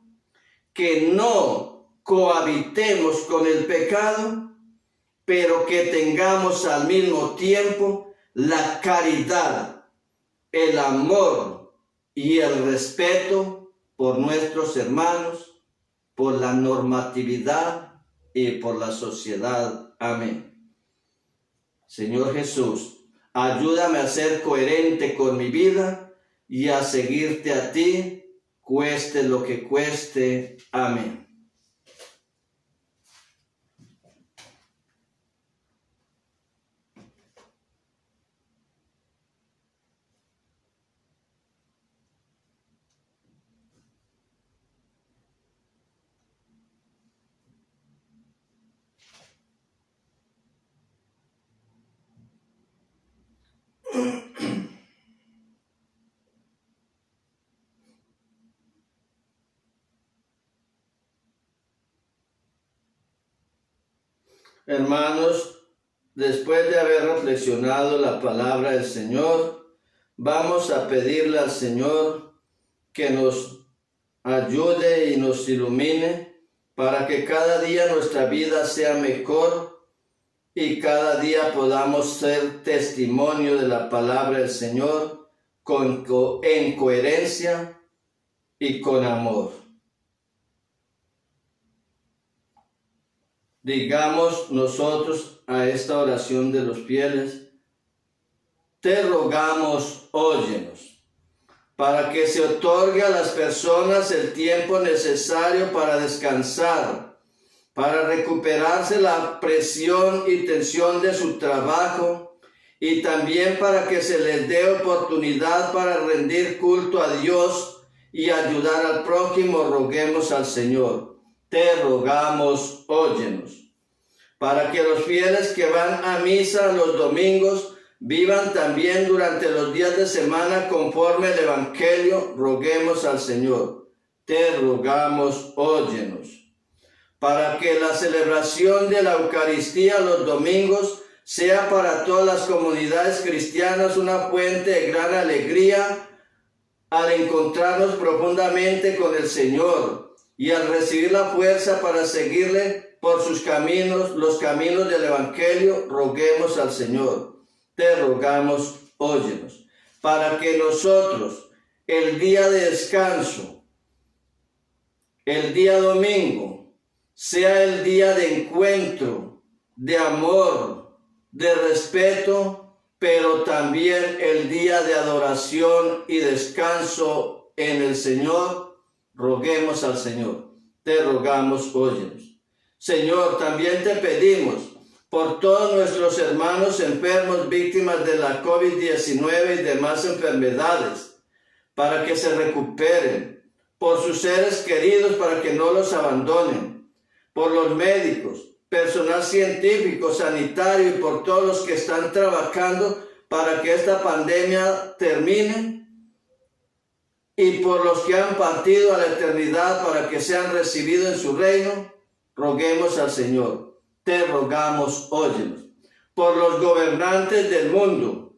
que no cohabitemos con el pecado, pero que tengamos al mismo tiempo la caridad, el amor y el respeto por nuestros hermanos, por la normatividad y por la sociedad. Amén. Señor Jesús, ayúdame a ser coherente con mi vida y a seguirte a ti, cueste lo que cueste. Amén. Hermanos, después de haber reflexionado la palabra del Señor, vamos a pedirle al Señor que nos ayude y nos ilumine para que cada día nuestra vida sea mejor y cada día podamos ser testimonio de la palabra del Señor en coherencia y con amor. Digamos nosotros a esta oración de los fieles: te rogamos, óyenos, para que se otorgue a las personas el tiempo necesario para descansar, para recuperarse la presión y tensión de su trabajo, y también para que se les dé oportunidad para rendir culto a Dios y ayudar al prójimo. Roguemos al Señor. Te rogamos, óyenos. Para que los fieles que van a misa los domingos vivan también durante los días de semana conforme el Evangelio, roguemos al Señor. Te rogamos, óyenos. Para que la celebración de la Eucaristía los domingos sea para todas las comunidades cristianas una fuente de gran alegría al encontrarnos profundamente con el Señor y al recibir la fuerza para seguirle por sus caminos, los caminos del Evangelio, roguemos al Señor. Te rogamos, óyenos. Para que nosotros, el día de descanso, el día domingo, sea el día de encuentro, de amor, de respeto, pero también el día de adoración y descanso en el Señor, roguemos al Señor. Te rogamos, óyenos. Señor, también te pedimos por todos nuestros hermanos enfermos, víctimas de la COVID-19 y demás enfermedades, para que se recuperen, por sus seres queridos para que no los abandonen, por los médicos, personal científico, sanitario y por todos los que están trabajando para que esta pandemia termine, y por los que han partido a la eternidad para que sean recibidos en su reino, roguemos al Señor. Te rogamos, óyenos. Por los gobernantes del mundo,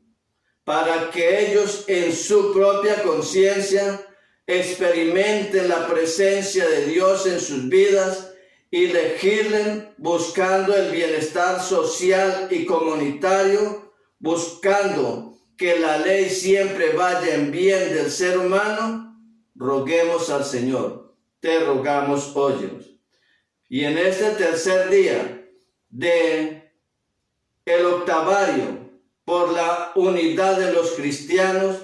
para que ellos en su propia conciencia experimenten la presencia de Dios en sus vidas y legislen buscando el bienestar social y comunitario, buscando que la ley siempre vaya en bien del ser humano, roguemos al Señor. Te rogamos, óyenos. Y en este tercer día de el octavario por la unidad de los cristianos,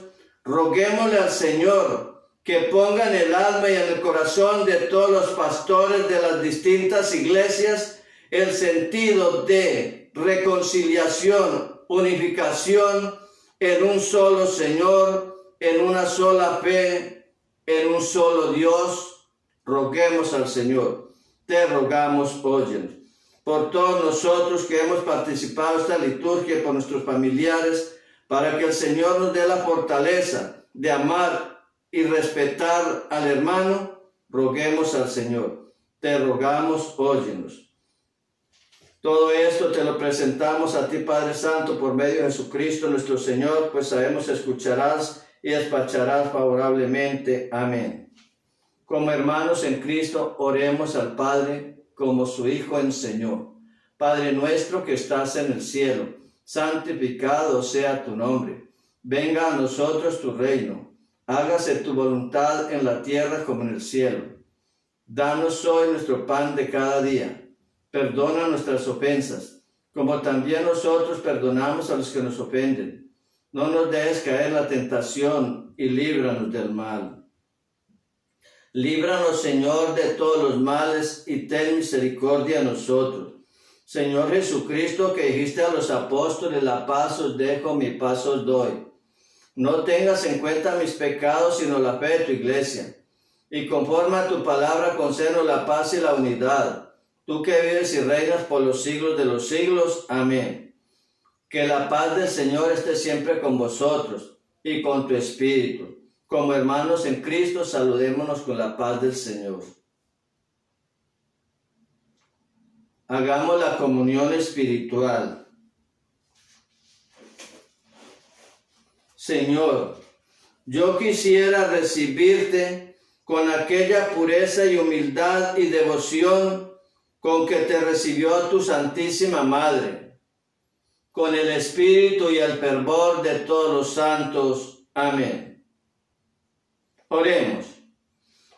roguémosle al Señor que ponga en el alma y en el corazón de todos los pastores de las distintas iglesias el sentido de reconciliación, unificación en un solo Señor, en una sola fe, en un solo Dios. Roguemos al Señor. Te rogamos, óyenos. Por todos nosotros que hemos participado en esta liturgia, por nuestros familiares, para que el Señor nos dé la fortaleza de amar y respetar al hermano, roguemos al Señor. Te rogamos, óyenos. Todo esto te lo presentamos a ti, Padre Santo, por medio de Jesucristo nuestro Señor, pues sabemos escucharás y despacharás favorablemente. Amén. Como hermanos en Cristo, oremos al Padre como su Hijo enseñó. Padre nuestro que estás en el cielo, santificado sea tu nombre. Venga a nosotros tu reino. Hágase tu voluntad en la tierra como en el cielo. Danos hoy nuestro pan de cada día. Perdona nuestras ofensas, como también nosotros perdonamos a los que nos ofenden. No nos dejes caer en la tentación y líbranos del mal. Líbranos, Señor, de todos los males y ten misericordia de nosotros. Señor Jesucristo, que dijiste a los apóstoles, la paz os dejo, mi paz os doy. No tengas en cuenta mis pecados, sino la fe de tu iglesia. Y conforme a tu palabra, concédenos la paz y la unidad. Tú que vives y reinas por los siglos de los siglos. Amén. Que la paz del Señor esté siempre con vosotros y con tu espíritu. Como hermanos en Cristo, saludémonos con la paz del Señor. Hagamos la comunión espiritual. Señor, yo quisiera recibirte con aquella pureza y humildad y devoción con que te recibió tu Santísima Madre, con el espíritu y el fervor de todos los santos. Amén. Oremos.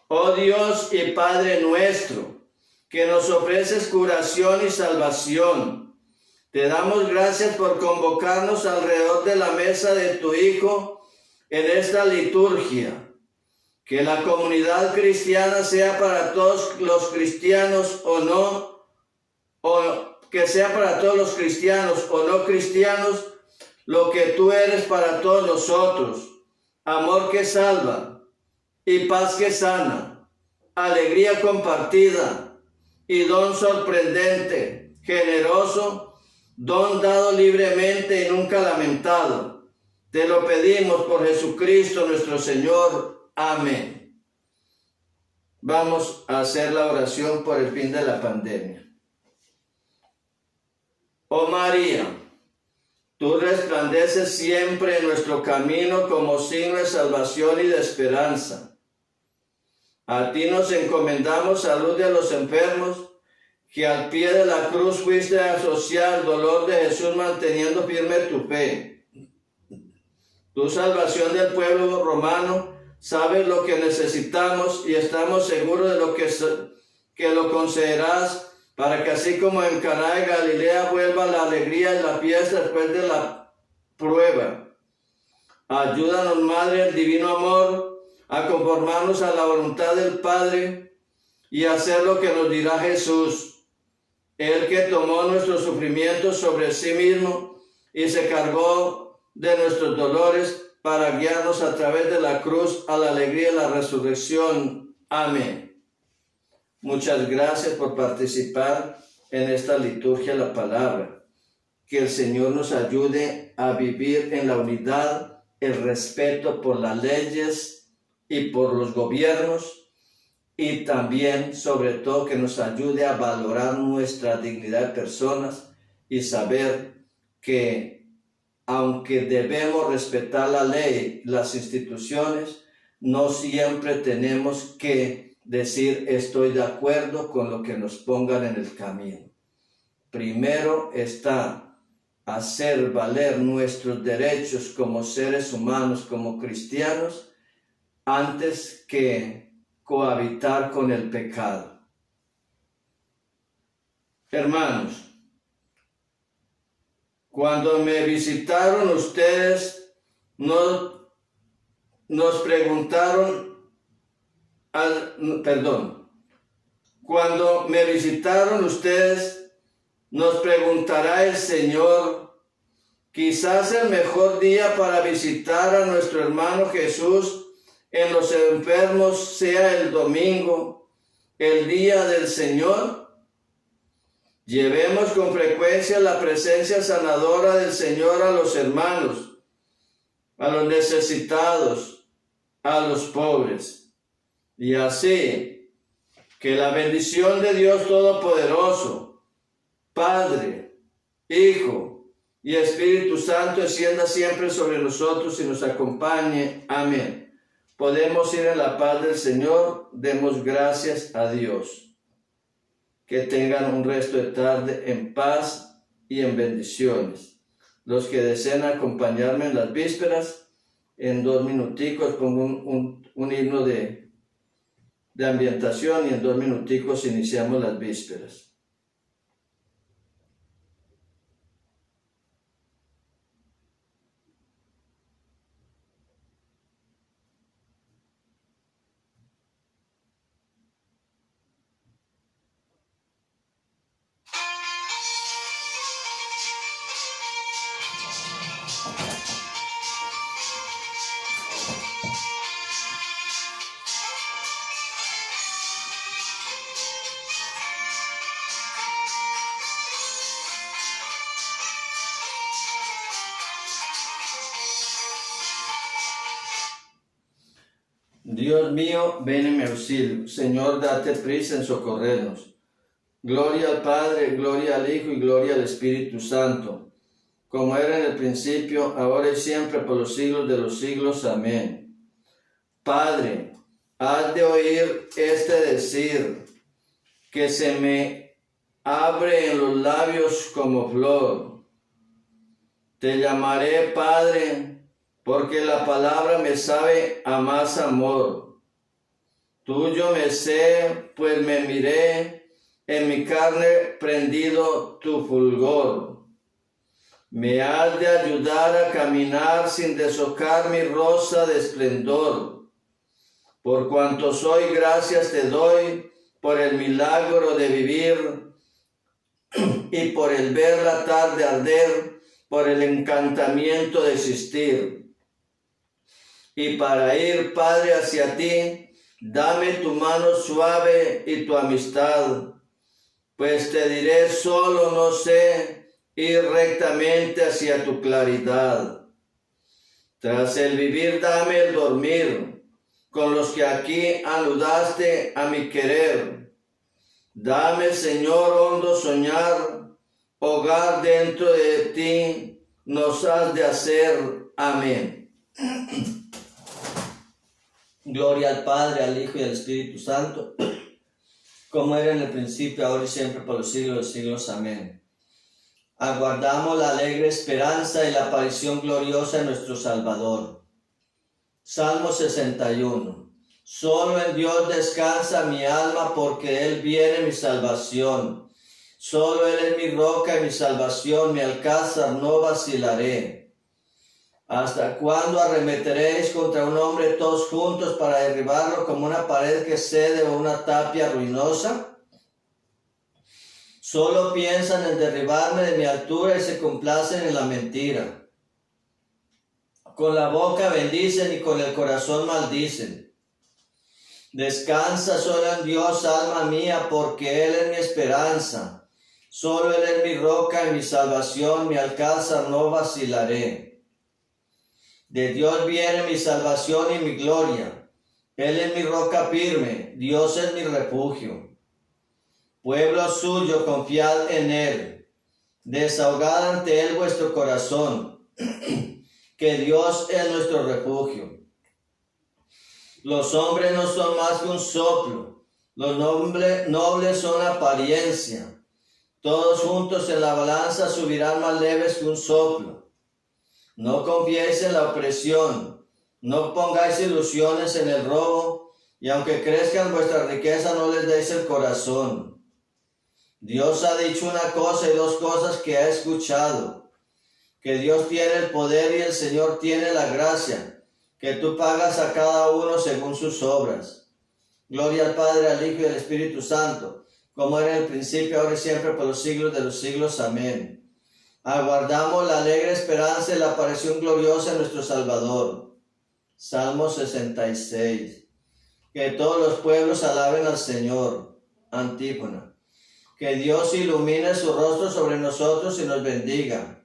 Oh Dios y Padre nuestro, que nos ofreces curación y salvación, te damos gracias por convocarnos alrededor de la mesa de tu Hijo en esta liturgia. Que la comunidad cristiana sea para todos los cristianos o no, o que sea para todos los cristianos o no cristianos, lo que tú eres para todos nosotros: amor que salva y paz que sana, alegría compartida y don sorprendente, generoso, don dado libremente y nunca lamentado. Te lo pedimos por Jesucristo nuestro Señor. Amén. Vamos a hacer la oración por el fin de la pandemia. Oh María, tú resplandeces siempre en nuestro camino como signo de salvación y de esperanza. A ti nos encomendamos, salud de los enfermos, que al pie de la cruz fuiste a asociar el dolor de Jesús manteniendo firme tu fe. Tu salvación del pueblo romano, sabes lo que necesitamos y estamos seguros de lo que lo concederás, para que así como en Caná de Galilea vuelva la alegría y la fiesta después de la prueba. Ayúdanos, Madre del Divino Amor, a conformarnos a la voluntad del Padre y hacer lo que nos dirá Jesús. Él que tomó nuestros sufrimientos sobre sí mismo y se cargó de nuestros dolores para guiarnos a través de la cruz a la alegría y la resurrección. Amén. Muchas gracias por participar en esta liturgia de la palabra. Que el Señor nos ayude a vivir en la unidad, el respeto por las leyes y por los gobiernos, y también, sobre todo, que nos ayude a valorar nuestra dignidad de personas y saber que, aunque debemos respetar la ley, las instituciones, no siempre tenemos que decir estoy de acuerdo con lo que nos pongan en el camino. Primero está hacer valer nuestros derechos como seres humanos, como cristianos, antes que cohabitar con el pecado. Hermanos, cuando me visitaron ustedes, nos preguntaron, cuando me visitaron ustedes, nos preguntará el Señor, quizás el mejor día para visitar a nuestro hermano Jesús en los enfermos sea el domingo, el día del Señor. Llevemos con frecuencia la presencia sanadora del Señor a los hermanos, a los necesitados, a los pobres. Y así, que la bendición de Dios Todopoderoso, Padre, Hijo y Espíritu Santo descienda siempre sobre nosotros y nos acompañe. Amén. Podemos ir en la paz del Señor. Demos gracias a Dios. Que tengan un resto de tarde en paz y en bendiciones. Los que deseen acompañarme en las vísperas, en 2 minuticos pongo un himno de ambientación y en 2 minuticos iniciamos las vísperas. Dios mío, ven en mi auxilio. Señor, date prisa en socorrernos. Gloria al Padre, gloria al Hijo y gloria al Espíritu Santo, como era en el principio, ahora y siempre, por los siglos de los siglos. Amén. Padre, haz de oír este decir, que se me abre en los labios como flor. Te llamaré Padre, porque la palabra me sabe a más amor. Tuyo me sé, pues me miré, en mi carne prendido tu fulgor. Me has de ayudar a caminar sin deshojar mi rosa de esplendor. Por cuanto soy, gracias te doy, por el milagro de vivir y por el ver la tarde arder, por el encantamiento de existir. Y para ir, Padre, hacia ti, dame tu mano suave y tu amistad, pues te diré solo no sé ir rectamente hacia tu claridad. Tras el vivir, dame el dormir, con los que aquí anudaste a mi querer. Dame, Señor, hondo soñar, hogar dentro de ti nos has de hacer. Amén. Gloria al Padre, al Hijo y al Espíritu Santo, como era en el principio, ahora y siempre, por los siglos de los siglos. Amén. Aguardamos la alegre esperanza y la aparición gloriosa de nuestro Salvador. Salmo 61. Solo en Dios descansa mi alma, porque Él viene mi salvación. Solo Él es mi roca y mi salvación, mi alcázar, no vacilaré. ¿Hasta cuándo arremeteréis contra un hombre todos juntos para derribarlo como una pared que cede o una tapia ruinosa? Solo piensan en derribarme de mi altura y se complacen en la mentira. Con la boca bendicen y con el corazón maldicen. Descansa solo en Dios, alma mía, porque Él es mi esperanza. Solo Él es mi roca y mi salvación, mi alcázar, no vacilaré. De Dios viene mi salvación y mi gloria. Él es mi roca firme, Dios es mi refugio. Pueblo suyo, confiad en Él. Desahogad ante Él vuestro corazón, que Dios es nuestro refugio. Los hombres no son más que un soplo, los nobles son apariencia. Todos juntos en la balanza subirán más leves que un soplo. No confiéis en la opresión, no pongáis ilusiones en el robo, y aunque crezcan vuestra riqueza, no les deis el corazón. Dios ha dicho una cosa y dos cosas que ha escuchado, que Dios tiene el poder y el Señor tiene la gracia, que tú pagas a cada uno según sus obras. Gloria al Padre, al Hijo y al Espíritu Santo, como era en el principio, ahora y siempre, por los siglos de los siglos. Amén. Aguardamos la alegre esperanza y la aparición gloriosa de nuestro Salvador. Salmo 66. Que todos los pueblos alaben al Señor. Antífona. Que Dios ilumine su rostro sobre nosotros y nos bendiga.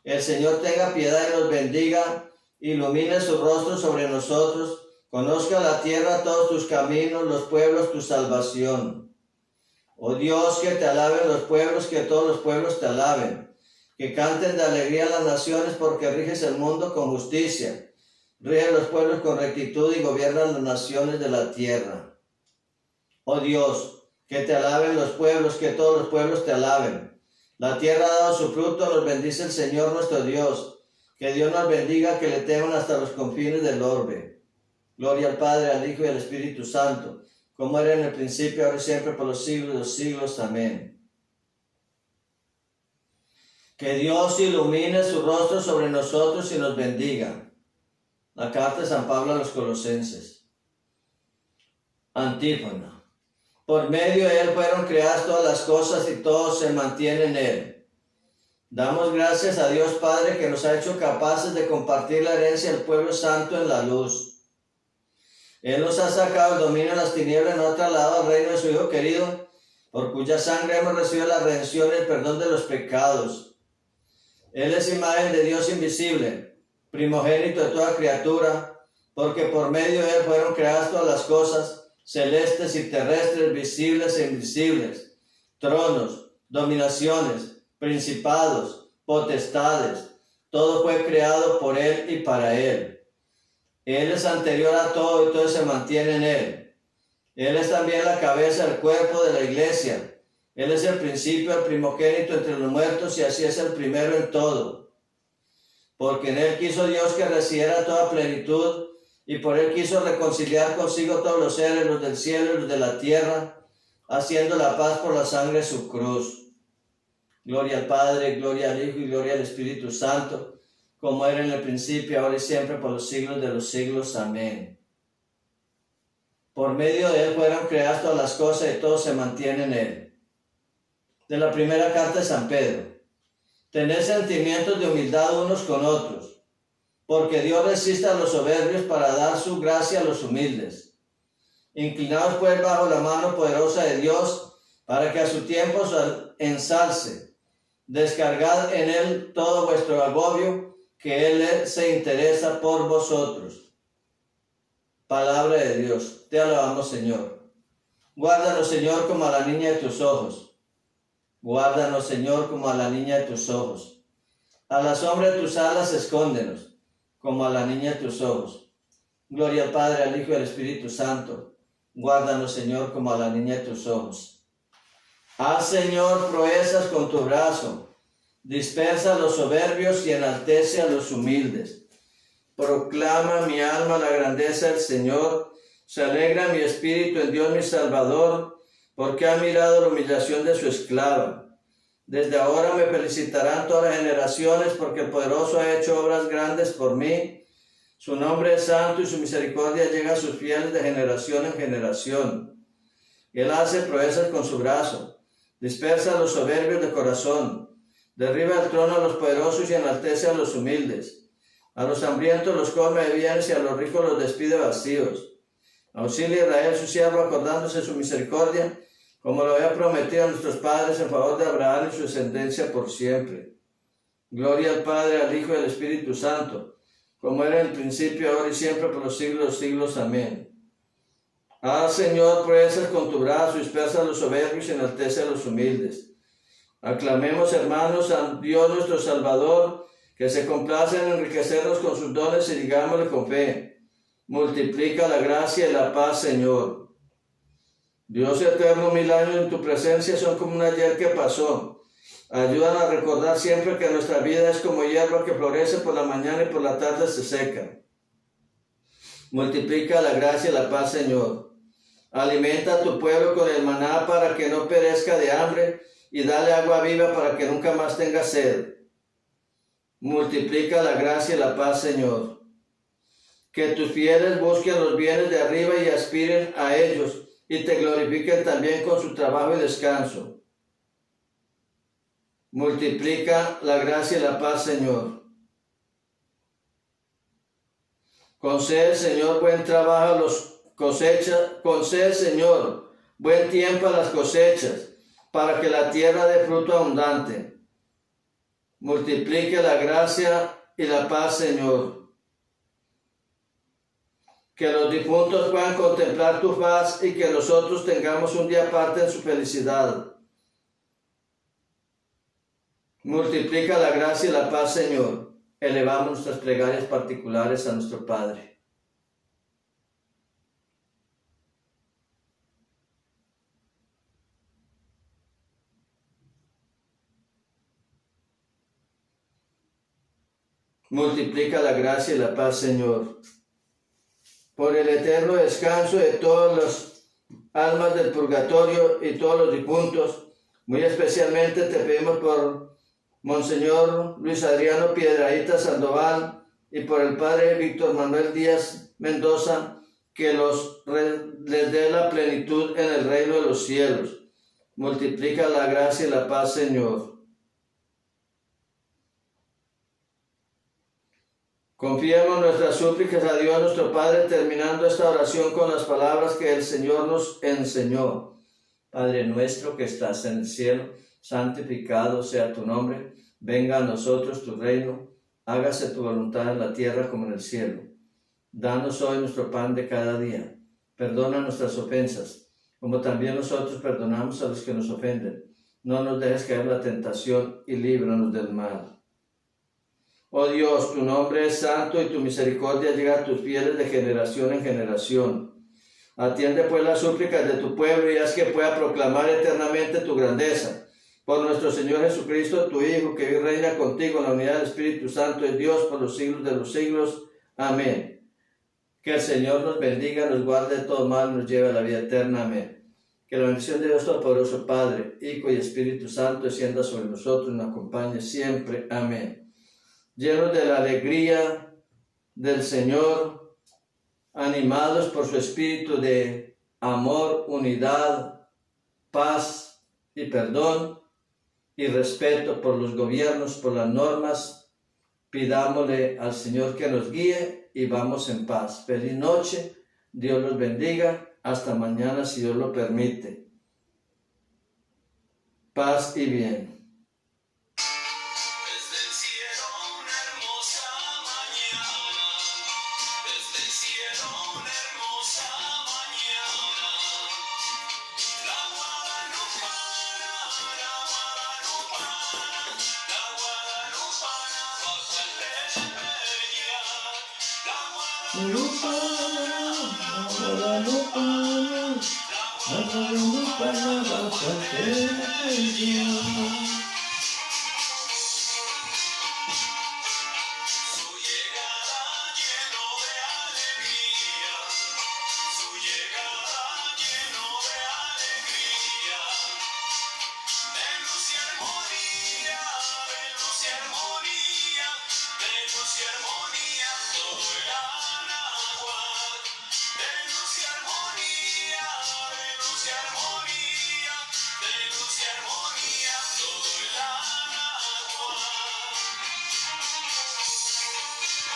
El Señor tenga piedad y nos bendiga, ilumine su rostro sobre nosotros, conozca la tierra todos tus caminos, los pueblos tu salvación. Oh Dios, que te alaben los pueblos, que todos los pueblos te alaben. Que canten de alegría las naciones, porque riges el mundo con justicia. Rige los pueblos con rectitud y gobiernan las naciones de la tierra. Oh Dios, que te alaben los pueblos, que todos los pueblos te alaben. La tierra ha dado su fruto, nos bendice el Señor nuestro Dios. Que Dios nos bendiga, que le teman hasta los confines del orbe. Gloria al Padre, al Hijo y al Espíritu Santo, como era en el principio, ahora y siempre, por los siglos de los siglos. Amén. Que Dios ilumine su rostro sobre nosotros y nos bendiga. La carta de San Pablo a los Colosenses. Antífona. Por medio de Él fueron creadas todas las cosas y todo se mantiene en Él. Damos gracias a Dios Padre, que nos ha hecho capaces de compartir la herencia del pueblo santo en la luz. Él nos ha sacado el dominio de las tinieblas, nos ha trasladado al reino de su Hijo querido, por cuya sangre hemos recibido la redención y el perdón de los pecados. Él es imagen de Dios invisible, primogénito de toda criatura, porque por medio de él fueron creadas todas las cosas, celestes y terrestres, visibles e invisibles, tronos, dominaciones, principados, potestades, todo fue creado por él y para él. Él es anterior a todo y todo se mantiene en él. Él es también la cabeza del cuerpo de la iglesia. Él es el principio, el primogénito entre los muertos, y así es el primero en todo. Porque en él quiso Dios que residiera toda plenitud, y por él quiso reconciliar consigo todos los seres, los del cielo y los de la tierra, haciendo la paz por la sangre de su cruz. Gloria al Padre, gloria al Hijo y gloria al Espíritu Santo, como era en el principio, ahora y siempre, por los siglos de los siglos. Amén. Por medio de él fueron creadas todas las cosas y todo se mantiene en él. De la primera carta de San Pedro. Tened sentimientos de humildad unos con otros, porque Dios resiste a los soberbios para dar su gracia a los humildes. Inclinaos pues bajo la mano poderosa de Dios, para que a su tiempo os ensalce. Descargad en él todo vuestro agobio, que él se interesa por vosotros. Palabra de Dios. Te alabamos, Señor. Guárdanos, Señor, como a la niña de tus ojos. Guárdanos, Señor, como a la niña de tus ojos. A la sombra de tus alas escóndenos, como a la niña de tus ojos. Gloria al Padre, al Hijo y al Espíritu Santo. Guárdanos, Señor, como a la niña de tus ojos. Haz, Señor, proezas con tu brazo. Dispersa a los soberbios y enaltece a los humildes. Proclama mi alma la grandeza del Señor. Se alegra mi espíritu en Dios mi Salvador, porque ha mirado la humillación de su esclava. Desde ahora me felicitarán todas las generaciones, porque el poderoso ha hecho obras grandes por mí. Su nombre es santo y su misericordia llega a sus fieles de generación en generación. Él hace proezas con su brazo, dispersa a los soberbios de corazón, derriba el trono a los poderosos y enaltece a los humildes. A los hambrientos los come de bienes y a los ricos los despide vacíos. Auxilia a Israel su siervo, acordándose de su misericordia, como lo había prometido a nuestros padres en favor de Abraham y su descendencia por siempre. Gloria al Padre, al Hijo y al Espíritu Santo, como era en el principio, ahora y siempre, por los siglos de los siglos. Amén. Haz, Señor, proezas con tu brazo, dispersa a los soberbios y enaltece a los humildes. Aclamemos, hermanos, a Dios nuestro Salvador, que se complace en enriquecernos con sus dones, y digámosle con fe: multiplica la gracia y la paz, Señor. Dios eterno, 1000 años en tu presencia son como un ayer que pasó. Ayúdanos a recordar siempre que nuestra vida es como hierba que florece por la mañana y por la tarde se seca. Multiplica la gracia y la paz, Señor. Alimenta a tu pueblo con el maná para que no perezca de hambre, y dale agua viva para que nunca más tenga sed. Multiplica la gracia y la paz, Señor. Que tus fieles busquen los bienes de arriba y aspiren a ellos, y te glorifiquen también con su trabajo y descanso. Multiplica la gracia y la paz, Señor. Concede, Señor, buen trabajo a los cosechas. Concede, Señor, buen tiempo a las cosechas, para que la tierra dé fruto abundante. Multiplique la gracia y la paz, Señor. Que los difuntos puedan contemplar tu faz y que nosotros tengamos un día aparte en su felicidad. Multiplica la gracia y la paz, Señor. Elevamos nuestras plegarias particulares a nuestro Padre. Multiplica la gracia y la paz, Señor. Por el eterno descanso de todas las almas del purgatorio y todos los difuntos, muy especialmente te pedimos por Monseñor Luis Adriano Piedrahíta Sandoval y por el Padre Víctor Manuel Díaz Mendoza, que les dé la plenitud en el reino de los cielos. Multiplica la gracia y la paz, Señor. Confiemos nuestras súplicas a Dios nuestro Padre, terminando esta oración con las palabras que el Señor nos enseñó. Padre nuestro que estás en el cielo, santificado sea tu nombre. Venga a nosotros tu reino. Hágase tu voluntad en la tierra como en el cielo. Danos hoy nuestro pan de cada día. Perdona nuestras ofensas, como también nosotros perdonamos a los que nos ofenden. No nos dejes caer en la tentación y líbranos del mal. Oh Dios, tu nombre es santo y tu misericordia llega a tus fieles de generación en generación. Atiende pues las súplicas de tu pueblo y haz que pueda proclamar eternamente tu grandeza. Por nuestro Señor Jesucristo, tu Hijo, que vive y reina contigo en la unidad del Espíritu Santo, es Dios por los siglos de los siglos. Amén. Que el Señor nos bendiga, nos guarde de todo mal, nos lleve a la vida eterna. Amén. Que la bendición de Dios Todopoderoso, Padre, Hijo y Espíritu Santo, descienda sobre nosotros y nos acompañe siempre. Amén. Llenos de la alegría del Señor, animados por su espíritu de amor, unidad, paz y perdón y respeto por los gobiernos, por las normas, pidámosle al Señor que nos guíe y vamos en paz. Feliz noche, Dios los bendiga, hasta mañana si Dios lo permite. Paz y bien. Armonía,